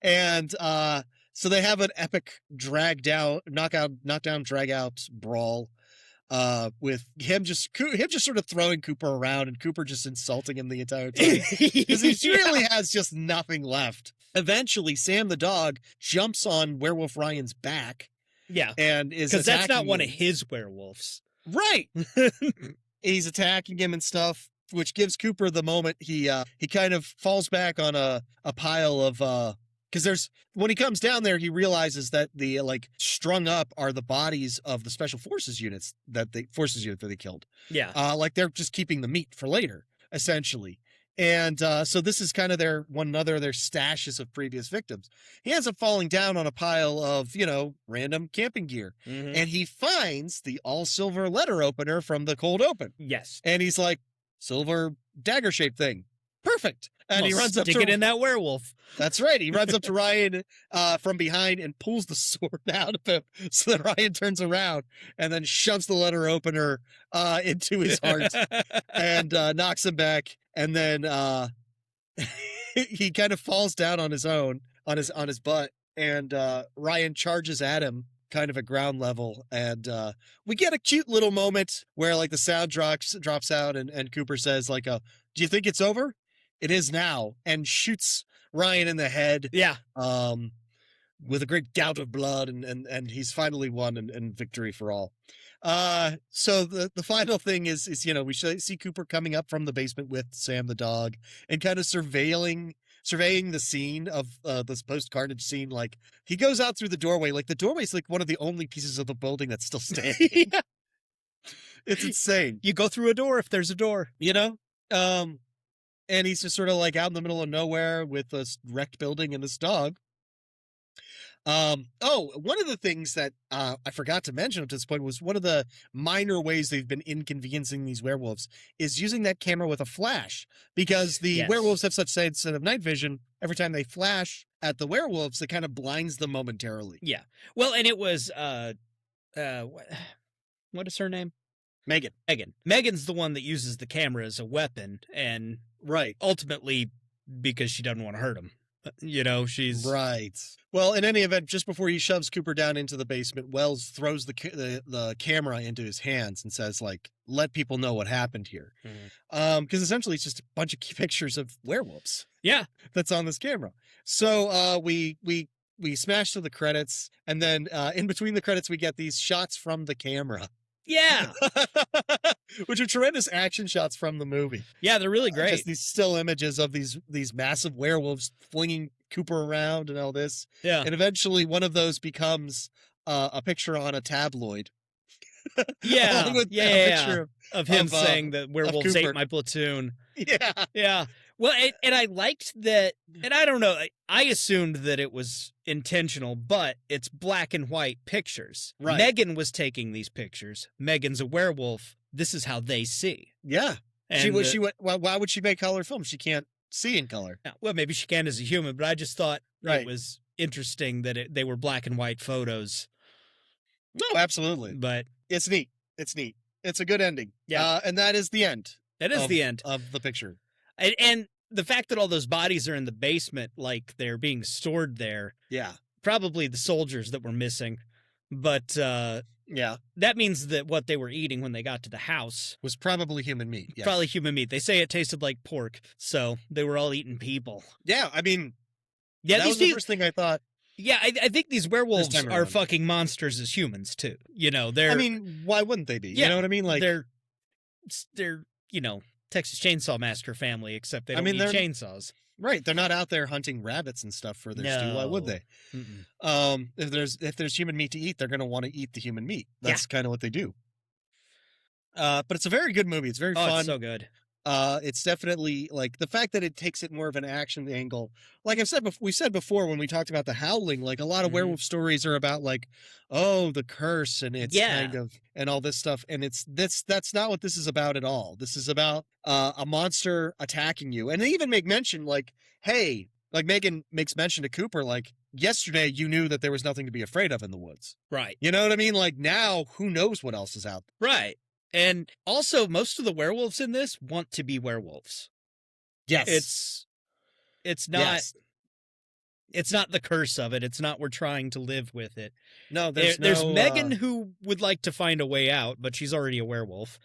And so they have an epic knockdown, drag out brawl. With him just sort of throwing Cooper around, and Cooper just insulting him the entire time because he really has just nothing left. Eventually, Sam the dog jumps on Werewolf Ryan's back. Yeah. And is because that's not attacking one of him. his werewolves. Right. He's attacking him and stuff, which gives Cooper the moment he kind of falls back on a pile of because when he comes down there, he realizes that the strung up are the bodies of the special forces unit that they killed. Yeah. Like they're just keeping the meat for later, essentially. And so this is kind of their stashes of previous victims. He ends up falling down on a pile of, random camping gear. And he finds the all silver letter opener from the cold open. Yes. And he's like, silver dagger shaped thing. Perfect. And he runs up stick it in that werewolf. That's right. He runs up to Ryan from behind and pulls the sword out of him so that Ryan turns around and then shoves the letter opener into his heart and knocks him back. And then he kind of falls down on his own, on his butt. And Ryan charges at him kind of at ground level. And we get a cute little moment where the sound drops out and Cooper says do you think it's over? It is now, and shoots Ryan in the head. Yeah. With a great gout of blood, and he's finally won and victory for all. So the final thing is we see Cooper coming up from the basement with Sam the dog and kind of surveying the scene of this post-carnage scene. He goes out through the doorway. The doorway's one of the only pieces of the building that's still standing. It's insane. You go through a door if there's a door. And he's just sort of out in the middle of nowhere with this wrecked building and this dog. One of the things that I forgot to mention up to this point was one of the minor ways they've been inconveniencing these werewolves is using that camera with a flash, because the werewolves have such sensitive night vision. Every time they flash at the werewolves, it kind of blinds them momentarily. Yeah. Well, and it was what is her name? Megan. Megan's the one that uses the camera as a weapon, and ultimately because she doesn't want to hurt him. She's right. Well, in any event, just before he shoves Cooper down into the basement, Wells throws the camera into his hands and says, let people know what happened here. Because essentially it's just a bunch of pictures of werewolves. Yeah. That's on this camera. So we smash to the credits, and then in between the credits we get these shots from the camera. Yeah. Which are tremendous action shots from the movie. Yeah, they're really great. Just these still images of these massive werewolves flinging Cooper around and all this. Yeah. And eventually one of those becomes a picture on a tabloid. Yeah. Along with a picture of him saying that werewolves Cooper. ate my platoon. Yeah. Yeah. Well, and I liked that, and I don't know, I assumed that it was intentional, but it's black and white pictures. Right. Megan was taking these pictures. Megan's a werewolf. This is how they see. Yeah. And Why would she make color film? She can't see in color. well, maybe she can as a human, but I just thought Right. it was interesting that they were black and white photos. No, absolutely. But It's neat. It's a good ending. Yeah. And that is the end. that is the end. Of the picture. And the fact that all those bodies are in the basement, they're being stored there, Yeah. probably the soldiers that were missing. But Yeah. that means that what they were eating when they got to the house, Was probably human meat. Yes. probably human meat. They say it tasted like pork, so they were all eating people. Yeah. I mean, Yeah, that was the first thing I thought. Yeah, I think these werewolves time are around. fucking monsters as humans too. They're. I mean, why wouldn't they be? Yeah, You know what I mean? they're Texas Chainsaw Massacre family, except they don't mean, need they're- chainsaws. Right. They're not out there hunting rabbits and stuff for their stew. Why would No. they? Mm-mm. If there's human meat to eat, they're going to want to eat the human meat. That's kind of what they do. But it's a very good movie. It's very Oh, fun. it's so good. It's definitely like the fact that it takes it more of an action angle. Like we said before when we talked about The Howling, like a lot of Mhm. werewolf stories are about like, oh, the curse and it's kind of and all this stuff. And that's not what this is about at all. This is about a monster attacking you. And they even make mention like, hey, like Megan makes mention to Cooper, like yesterday you knew that there was nothing to be afraid of in the woods. Right. You know what I mean? Like now, who knows what else is out there? Right. And also, most of the werewolves in this want to be werewolves. Yes. It's not Yes. it's not the curse of it. It's not we're trying to live with it. No, There's no, Megan who would like to find a way out, but she's already a werewolf.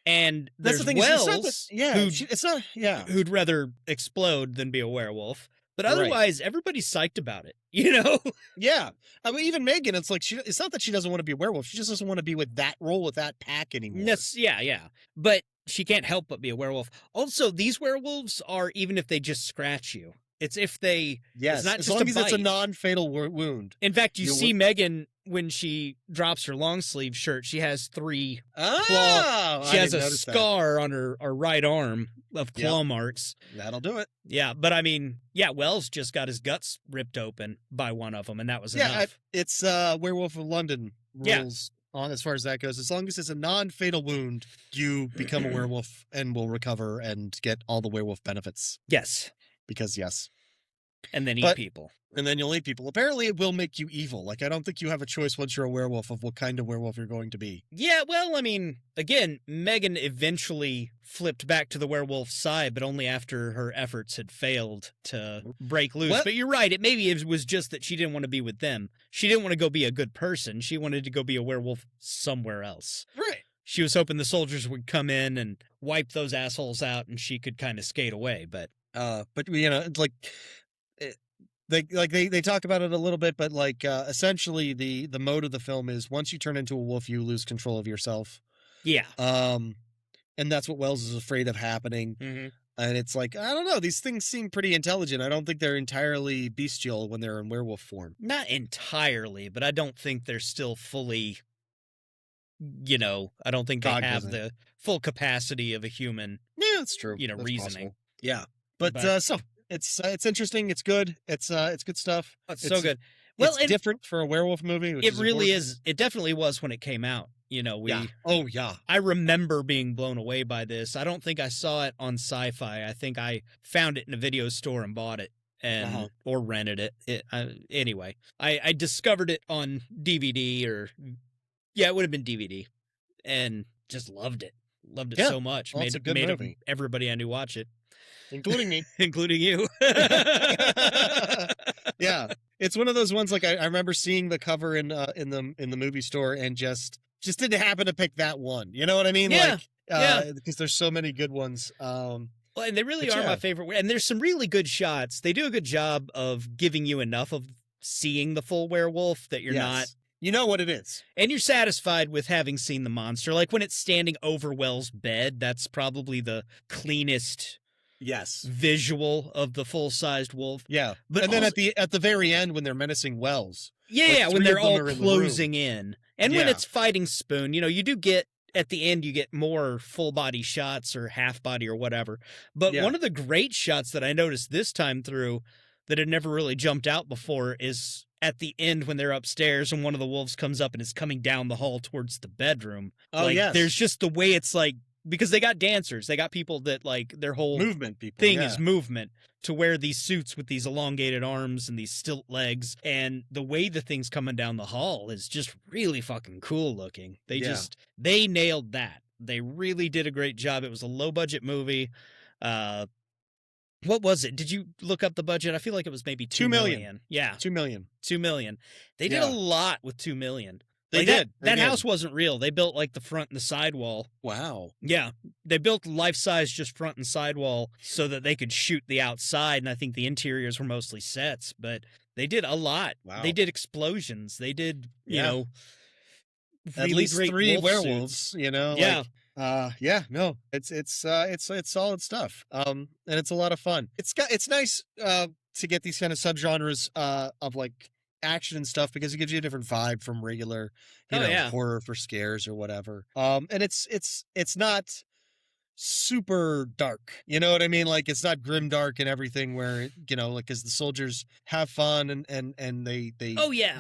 And That's there's the thing. It's not Wells, it's not. Yeah. who'd rather explode than be a werewolf. But Right. otherwise, everybody's psyched about it. You know? Yeah. I mean, even Megan, it's like it's not that she doesn't want to be a werewolf. She just doesn't want to be with that role with that pack anymore. Yeah. But she can't help but be a werewolf. Also, these werewolves are even if they just scratch you. It's if they Yes. it's not as just long a as it's a bite. non-fatal wound. In fact, you You see would- Megan when she drops her long sleeve shirt. She has 3 Oh, She I has didn't a notice that. scar on her right arm of claw marks. That'll do it. Yeah, but I mean, Wells just got his guts ripped open by one of them, and that was Yeah, enough. it's Werewolf of London Yeah. rules on as far as that goes. As long as it's a non-fatal wound, you become a werewolf and will recover and get all the werewolf benefits. Yes, Because yes. and then eat But- people. And then you'll eat people. Apparently, it will make you evil. Like, I don't think you have a choice once you're a werewolf of what kind of werewolf you're going to be. Yeah, well, I mean, again, Megan eventually flipped back to the werewolf side, but only after her efforts had failed to break loose. What? But you're right, it was just that she didn't want to be with them. She didn't want to go be a good person. She wanted to go be a werewolf somewhere else. Right. She was hoping the soldiers would come in and wipe those assholes out and she could kind of skate away, but But it's like they talk about it a little bit, but like essentially the mode of the film is once you turn into a wolf, you lose control of yourself. yeah. And that's what Wells is afraid of happening. Mm-hmm. And it's like, I don't know, these things seem pretty intelligent. I don't think they're entirely bestial when they're in werewolf form. Not entirely, but I don't think they're still fully, I don't think they have Cognizant. the full capacity of a human. Yeah, that's true. That's reasoning. possible. Yeah. But so it's interesting. It's good. It's good stuff. It's so good. Well, It's different for a werewolf movie. Which it is really important. is. It definitely was when it came out. Yeah. Oh yeah. I remember being blown away by this. I don't think I saw it on Sci-Fi. I think I found it in a video store and bought it and or rented it. Anyway, I discovered it on DVD it would have been DVD, and just loved it. Loved it Yeah. so much. Well, it's a good movie. Everybody I knew watch it, Including me. including you. Yeah. It's one of those ones like I remember seeing the cover in the movie store and just didn't happen to pick that one. You know what I mean? Yeah. Because there's so many good ones. Well, and they really But are yeah. my favorite. And there's some really good shots. They do a good job of giving you enough of seeing the full werewolf that you're not. You know what it is. And you're satisfied with having seen the monster. Like when it's standing over Wells' bed, that's probably the cleanest Yes. visual of the full-sized wolf. Yeah. But and then also- at the very end when they're menacing Wells. Yeah, Like, when 3 they're of them all are in the closing in. And when Yeah. it's fighting Spoon, you do get, at the end, you get more full-body shots or half-body or whatever. But Yeah. one of the great shots that I noticed this time through that had never really jumped out before is at the end when they're upstairs and one of the wolves comes up and is coming down the hall towards the bedroom. Oh, like, yes. There's just the way it's like, because they got dancers. They got people that, like, their whole Movement people. thing yeah. is movement, to wear these suits with these elongated arms and these stilt legs, and the way the thing's coming down the hall is just really fucking cool looking. They nailed that. They really did a great job. It was a low budget movie. What was it? Did you look up the budget? I feel like it was maybe $2 million. Yeah, $2 million. $2 million. They did Yeah. a lot with $2 million. They Like, did. They That did. house wasn't real. They built like the front and the sidewall. Wow. Yeah, they built life-size just front and sidewall so that they could shoot the outside, and I think the interiors were mostly sets, but they did a lot. Wow. They did explosions. They did, Yeah. really At least great 3 wolf werewolves, suits. you know? Yeah. Like, Yeah, no, it's solid stuff. And it's a lot of fun. It's nice to get these kind of subgenres of like action and stuff because it gives you a different vibe from regular, horror for scares or whatever. And it's not super dark. You know what I mean? Like it's not grim dark and everything where, like cuz the soldiers have fun and they Oh yeah.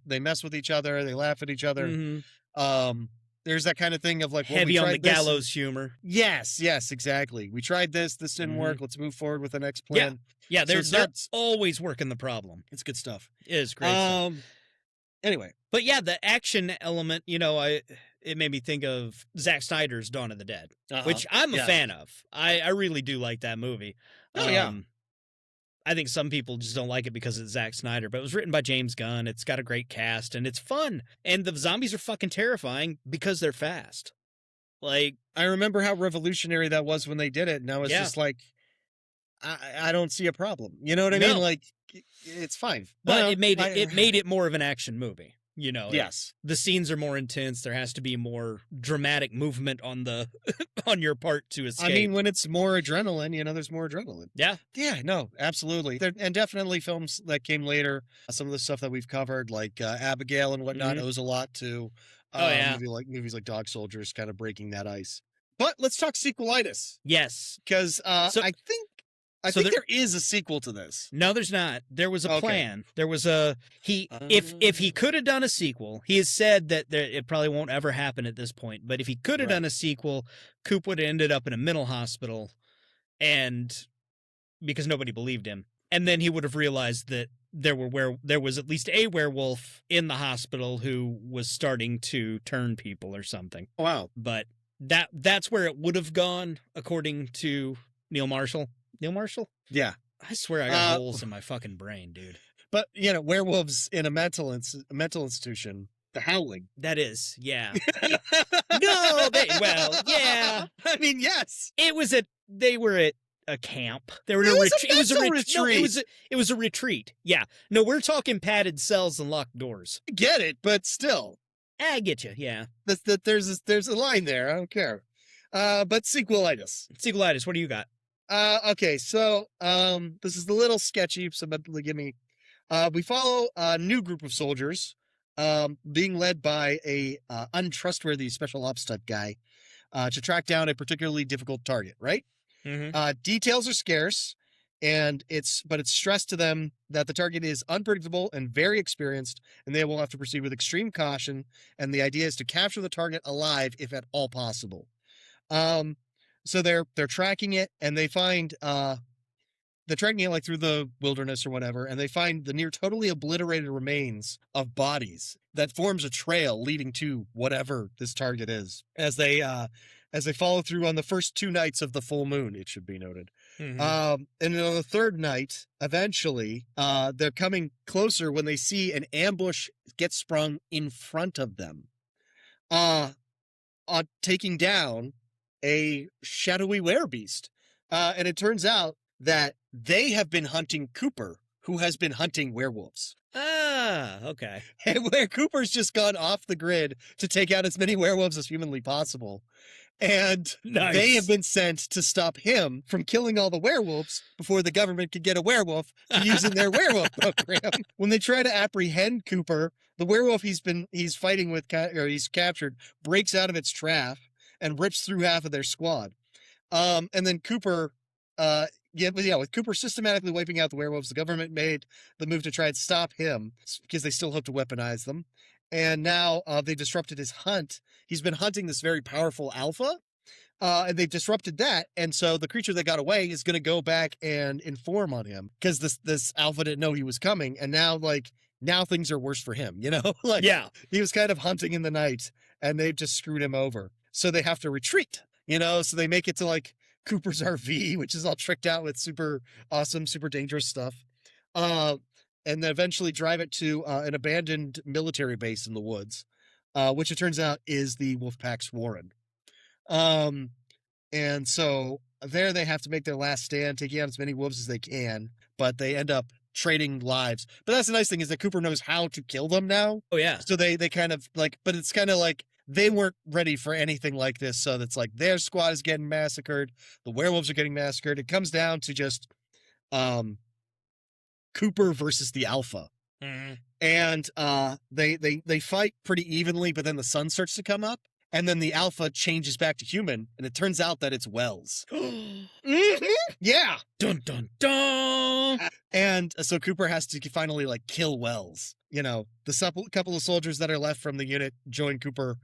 They mess with each other, they laugh at each other. Mhm. There's that kind of thing of like, well, Heavy we on tried the this and- gallows humor. Yes, exactly. We tried this didn't work. Let's move forward with the next plan. Yeah, So they're it's not- always working the problem. It's good stuff. It is great stuff. Anyway, But yeah, the action element, it made me think of Zack Snyder's Dawn of the Dead, which I'm a Yeah. fan of. I really do like that movie. Oh, yeah. I think some people just don't like it because it's Zack Snyder, but it was written by James Gunn. It's got a great cast and it's fun. And the zombies are fucking terrifying because they're fast. Like, I remember how revolutionary that was when they did it, and I was Yeah. just like, I don't see a problem. You know what I mean? No. Like, it's fine. but Well, it made it more of an action movie. Yes. The scenes are more intense. There has to be more dramatic movement on the on your part to escape. I mean, when it's more adrenaline, there's more adrenaline. yeah. Yeah, no, absolutely. And definitely films that came later, some of the stuff that we've covered, like Abigail and whatnot, owes a lot to Oh, yeah. movies like Dog Soldiers kind of breaking that ice. But let's talk sequelitis, Yes. because So- I think so there is a sequel to this. No, there's not. There was a Okay. plan. There was a if he could have done a sequel, he has said that it probably won't ever happen at this point. But if he could have Right. done a sequel, Coop would have ended up in a mental hospital, and because nobody believed him, and then he would have realized that there was at least a werewolf in the hospital who was starting to turn people or something. Wow. But that's where it would have gone, according to Neil Marshall. Neil Marshall? Yeah. I swear I got holes in my fucking brain, dude. But, werewolves in a mental institution, the Howling. That is, yeah. No, Yeah. I mean, yes. They were at a camp. They were It in a was a retreat. It was a mental retreat. No, retreat. it was a retreat. Yeah. No, we're talking padded cells and locked doors. I get it, but still. I get you. Yeah. There's a line there. I don't care. But sequelitis. Sequelitis, what do you got? Okay, so this is a little sketchy, so give me. We follow a new group of soldiers, being led by a untrustworthy special ops type guy, to track down a particularly difficult target. Right? Mm-hmm. Details are scarce, but it's stressed to them that the target is unpredictable and very experienced, and they will have to proceed with extreme caution. And the idea is to capture the target alive, if at all possible. So they're tracking it, and they find they're tracking it like through the wilderness or whatever, and they find the near totally obliterated remains of bodies that forms a trail leading to whatever this target is. As they follow through on the first 2 nights of the full moon, it should be noted. Mhm. And then on the 3rd night, eventually, they're coming closer when they see an ambush get sprung in front of them, taking down a shadowy werebeast. And it turns out that they have been hunting Cooper, who has been hunting werewolves. Ah, okay. And where Cooper's just gone off the grid to take out as many werewolves as humanly possible. And Nice. they have been sent to stop him from killing all the werewolves before the government could get a werewolf to use in their werewolf program. When they try to apprehend Cooper, the werewolf he's fighting with, or he's captured, breaks out of its trap and rips through half of their squad. And then Cooper, with Cooper systematically wiping out the werewolves, the government made the move to try and stop him because they still hope to weaponize them. And now they disrupted his hunt. He's been hunting this very powerful alpha, and they've disrupted that. And so the creature that got away is going to go back and inform on him because this alpha didn't know he was coming. And now things are worse for him, Yeah. He was kind of hunting in the night, and they've just screwed him over. So they have to retreat, so they make it to Cooper's RV, which is all tricked out with super awesome, super dangerous stuff. And then eventually drive it to an abandoned military base in the woods, which it turns out is the Wolfpack's Warren. And so there they have to make their last stand, taking out as many wolves as they can, but they end up trading lives. But that's the nice thing, is that Cooper knows how to kill them now. Oh, yeah. So they kind of but it's kind of like they weren't ready for anything like this. So that's like their squad is getting massacred. The werewolves are getting massacred. It comes down to just Cooper versus the Alpha. And they fight pretty evenly, but then the sun starts to come up, and then the Alpha changes back to human, and it turns out that it's Wells. Yeah. Dun dun dun. And so Cooper has to finally like kill Wells. You know, the couple of soldiers that are left from the unit join Cooper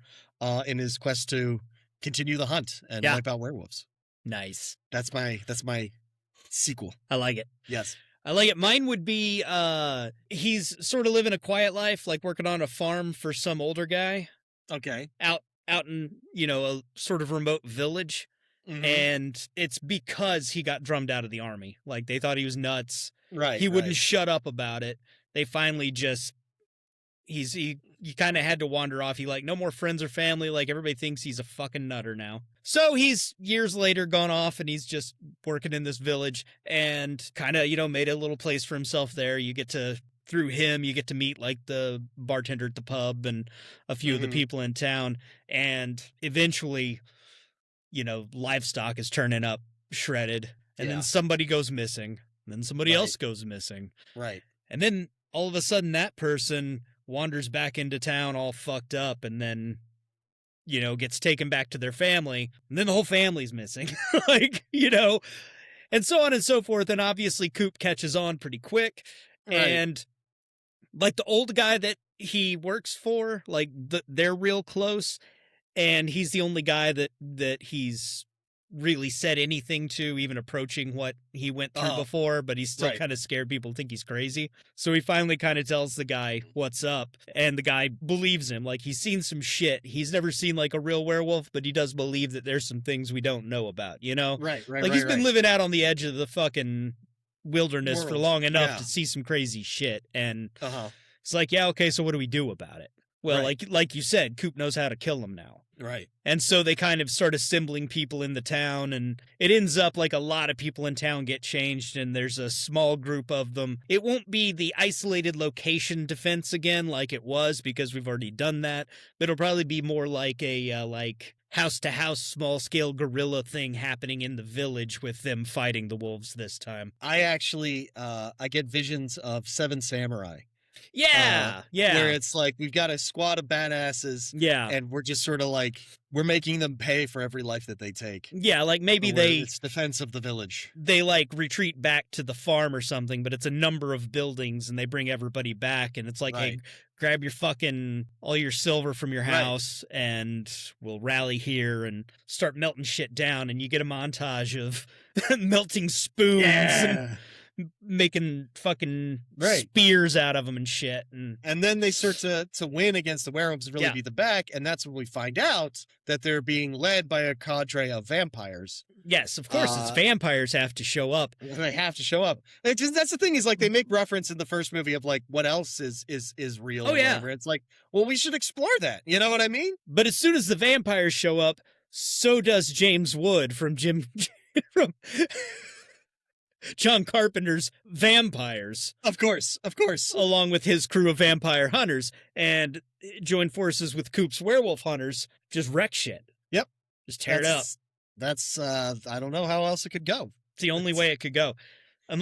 in his quest to continue the hunt and wipe out werewolves. Nice. That's my sequel. I like it. Yes. I like it. Mine would be he's sort of living a quiet life, like working on a farm for some older guy Okay. out in, you know, a sort of remote village. And it's because he got drummed out of the army. Like they thought he was nuts. Right. He wouldn't shut up about it. They finally just he kind of had to wander off. He like no more friends or family. Like everybody thinks he's a fucking nutter now. So he's years later gone off and he's just working in this village and kind of, you know, made a little place for himself there. Through him, you get to meet like the bartender at the pub and a few of the people in town. And eventually, you know, livestock is turning up shredded. And then somebody goes missing. And then somebody else goes missing. Right. And then all of a sudden that person wanders back into town all fucked up and then, you know, gets taken back to their family. And then the whole family's missing. Like, you know, and so on and so forth. And obviously Coop catches on pretty quick. Right. And like the old guy that he works for, like they're real close. And he's the only guy that he's really said anything to, even approaching what he went through before, but he's still kind of scared people think he's crazy. So he finally kind of tells the guy what's up, and the guy believes him. Like he's seen some shit. He's never seen like a real werewolf, but he does believe that there's some things we don't know about, you know? Right. Like he's been living out on the edge of the fucking wilderness for long enough to see some crazy shit. And it's like, yeah, okay, so what do we do about it? Well, like you said, Coop knows how to kill him now. Right. And so they kind of start assembling people in the town, and it ends up like a lot of people in town get changed, and there's a small group of them. It won't be the isolated location defense again like it was, because we've already done that, but it'll probably be more like a house-to-house small-scale guerrilla thing happening in the village with them fighting the wolves this time. I actually I get visions of Seven Samurai. Yeah, Where it's like we've got a squad of badasses. Yeah. And we're just sort of like, we're making them pay for every life that they take. Yeah, like maybe it's defense of the village. They like retreat back to the farm or something, but it's a number of buildings and they bring everybody back and it's like, hey, grab your fucking all your silver from your house and we'll rally here and start melting shit down, and you get a montage of melting spoons and making fucking spears out of them and shit. And then they start to win against the werewolves and really beat them back. And that's when we find out that they're being led by a cadre of vampires. Yes, of course. It's vampires have to show up. They have to show up. That's the thing, is like they make reference in the first movie of like what else is real. Oh, yeah. Whatever. It's like, well, we should explore that. You know what I mean? But as soon as the vampires show up, so does James Wood from from John Carpenter's Vampires. Of course. Along with his crew of vampire hunters, and join forces with Coop's werewolf hunters, just wreck shit. Yep. Just tear it up. That's, I don't know how else it could go. It's the only way it could go.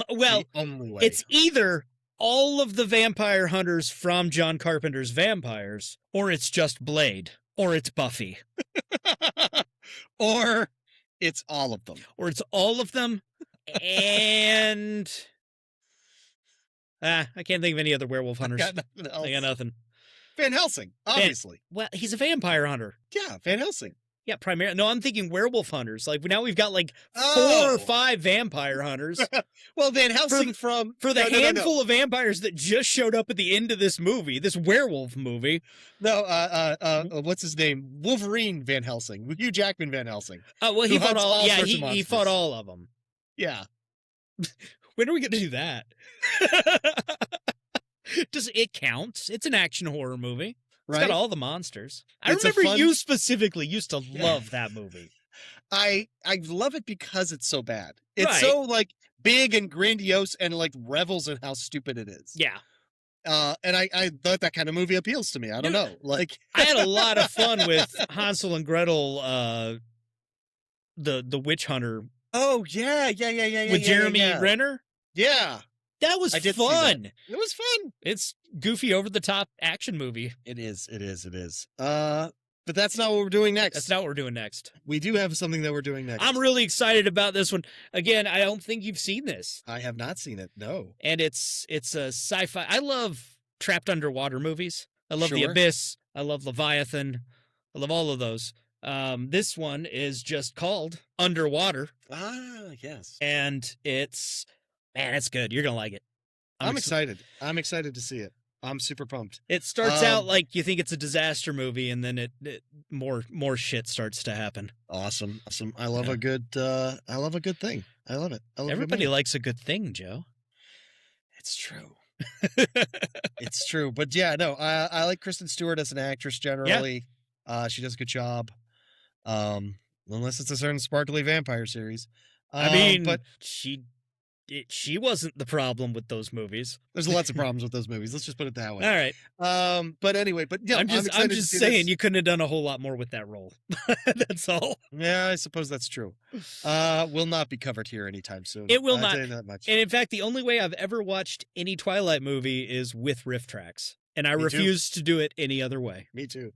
Well, the only way. It's either all of the vampire hunters from John Carpenter's Vampires, or it's just Blade, or it's Buffy. Or it's all of them. Or it's all of them. And I can't think of any other werewolf hunters. I got nothing. Van Helsing, obviously. Well, he's a vampire hunter. Yeah, Van Helsing. Yeah, primarily. No, I'm thinking werewolf hunters. Like now we've got like 4 or 5 vampire hunters. Well, Van Helsing for the handful of vampires that just showed up at the end of this movie, this werewolf movie. No, what's his name? Wolverine Van Helsing. Hugh Jackman Van Helsing. Oh, well, he fought all. Yeah, he fought all of them. Yeah. When are we going to do that? Does it count? It's an action horror movie. It's got all the monsters. I remember you specifically used to love that movie. I love it because it's so bad. It's so like big and grandiose and like revels in how stupid it is. Yeah. And I thought that kind of movie appeals to me. I don't know. Like, I had a lot of fun with Hansel and Gretel, the witch hunter oh yeah, with Jeremy yeah. Renner. Yeah, That was I did see fun. it was fun. It's goofy, over the top action movie. It is. But that's not what we're doing next. That's not what we're doing next. We do have something that we're doing next. I'm really excited about this one. Again, I don't think you've seen this. I have not seen it. No. And it's a sci-fi. I love trapped underwater movies. I love The Sure. Abyss. I love Leviathan. I love all of those. This one is just called Underwater, Ah, yes. and it's good. You're gonna like it. I'm excited. I'm excited to see it. I'm super pumped. It starts out like you think it's a disaster movie, and then it more shit starts to happen. Awesome. I love a good thing. I love it. I love Everybody likes a good thing, Joe. It's true. It's true. But yeah, no, I like Kristen Stewart as an actress generally. She does a good job. Unless it's a certain sparkly vampire series. I mean, but she wasn't the problem with those movies. there's lots of problems with those movies. Let's just put it that way. All right. But anyway, yeah, I'm just excited to see saying this. you couldn't have done a whole lot more with that role. That's all. Yeah, I suppose that's true. Will not be covered here anytime soon. It will I'll not. tell you that much. And in fact, the only way I've ever watched any Twilight movie is with riff tracks, and I Me too. refuse to do it any other way. Me too.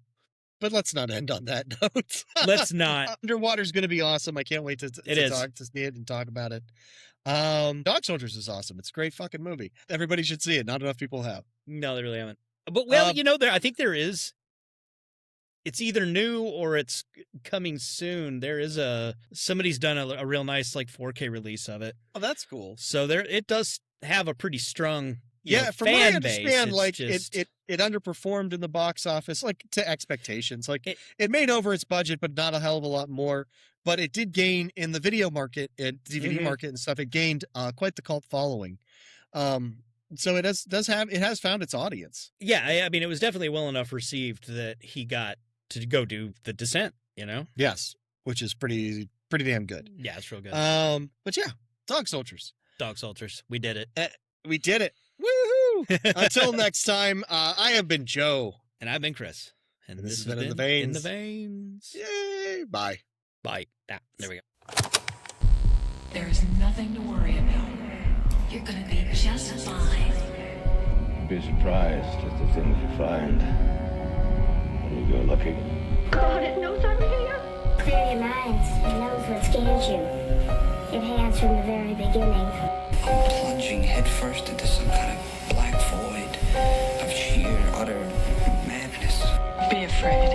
But let's not end on that note. Let's not. Underwater's going to be awesome. I can't wait to It is. talk to see it and talk about it. Dog Soldiers is awesome. It's a great fucking movie. Everybody should see it. Not enough people have. No, they really haven't. But I think there is. It's either new or it's coming soon. There is somebody's done a real nice 4K release of it. Oh, that's cool. So it does have a pretty strong From what I fan base. understand, It's just- it underperformed in the box office, to expectations. It made over its budget, but not a hell of a lot more. But it did gain in the video market and DVD market and stuff. It gained quite the cult following. So it has found its audience. Yeah, I mean, it was definitely well enough received that he got to go do the Descent. Yes, which is pretty damn good. Yeah, it's real good. But yeah, Dog Soldiers. Dog Soldiers, we did it. We did it. Woohoo! Until next time, I have been Joe. And I've been Chris. And This this has been In the In Veins. the Veins. Yay! Bye. Bye. There we go. There is nothing to worry about. You're gonna be just fine. Be surprised at the things you find when you go looking. God, it knows I'm here. Clear your minds. It knows what scares you. It has from the very beginning. I'm plunging headfirst into some kind of black void of sheer, utter madness. Be afraid.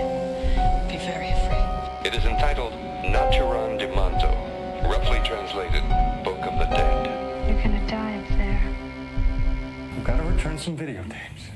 Be very afraid. It is entitled Naturan de Manto, roughly translated Book of the Dead. You're gonna die up there. We've got to return some videotapes.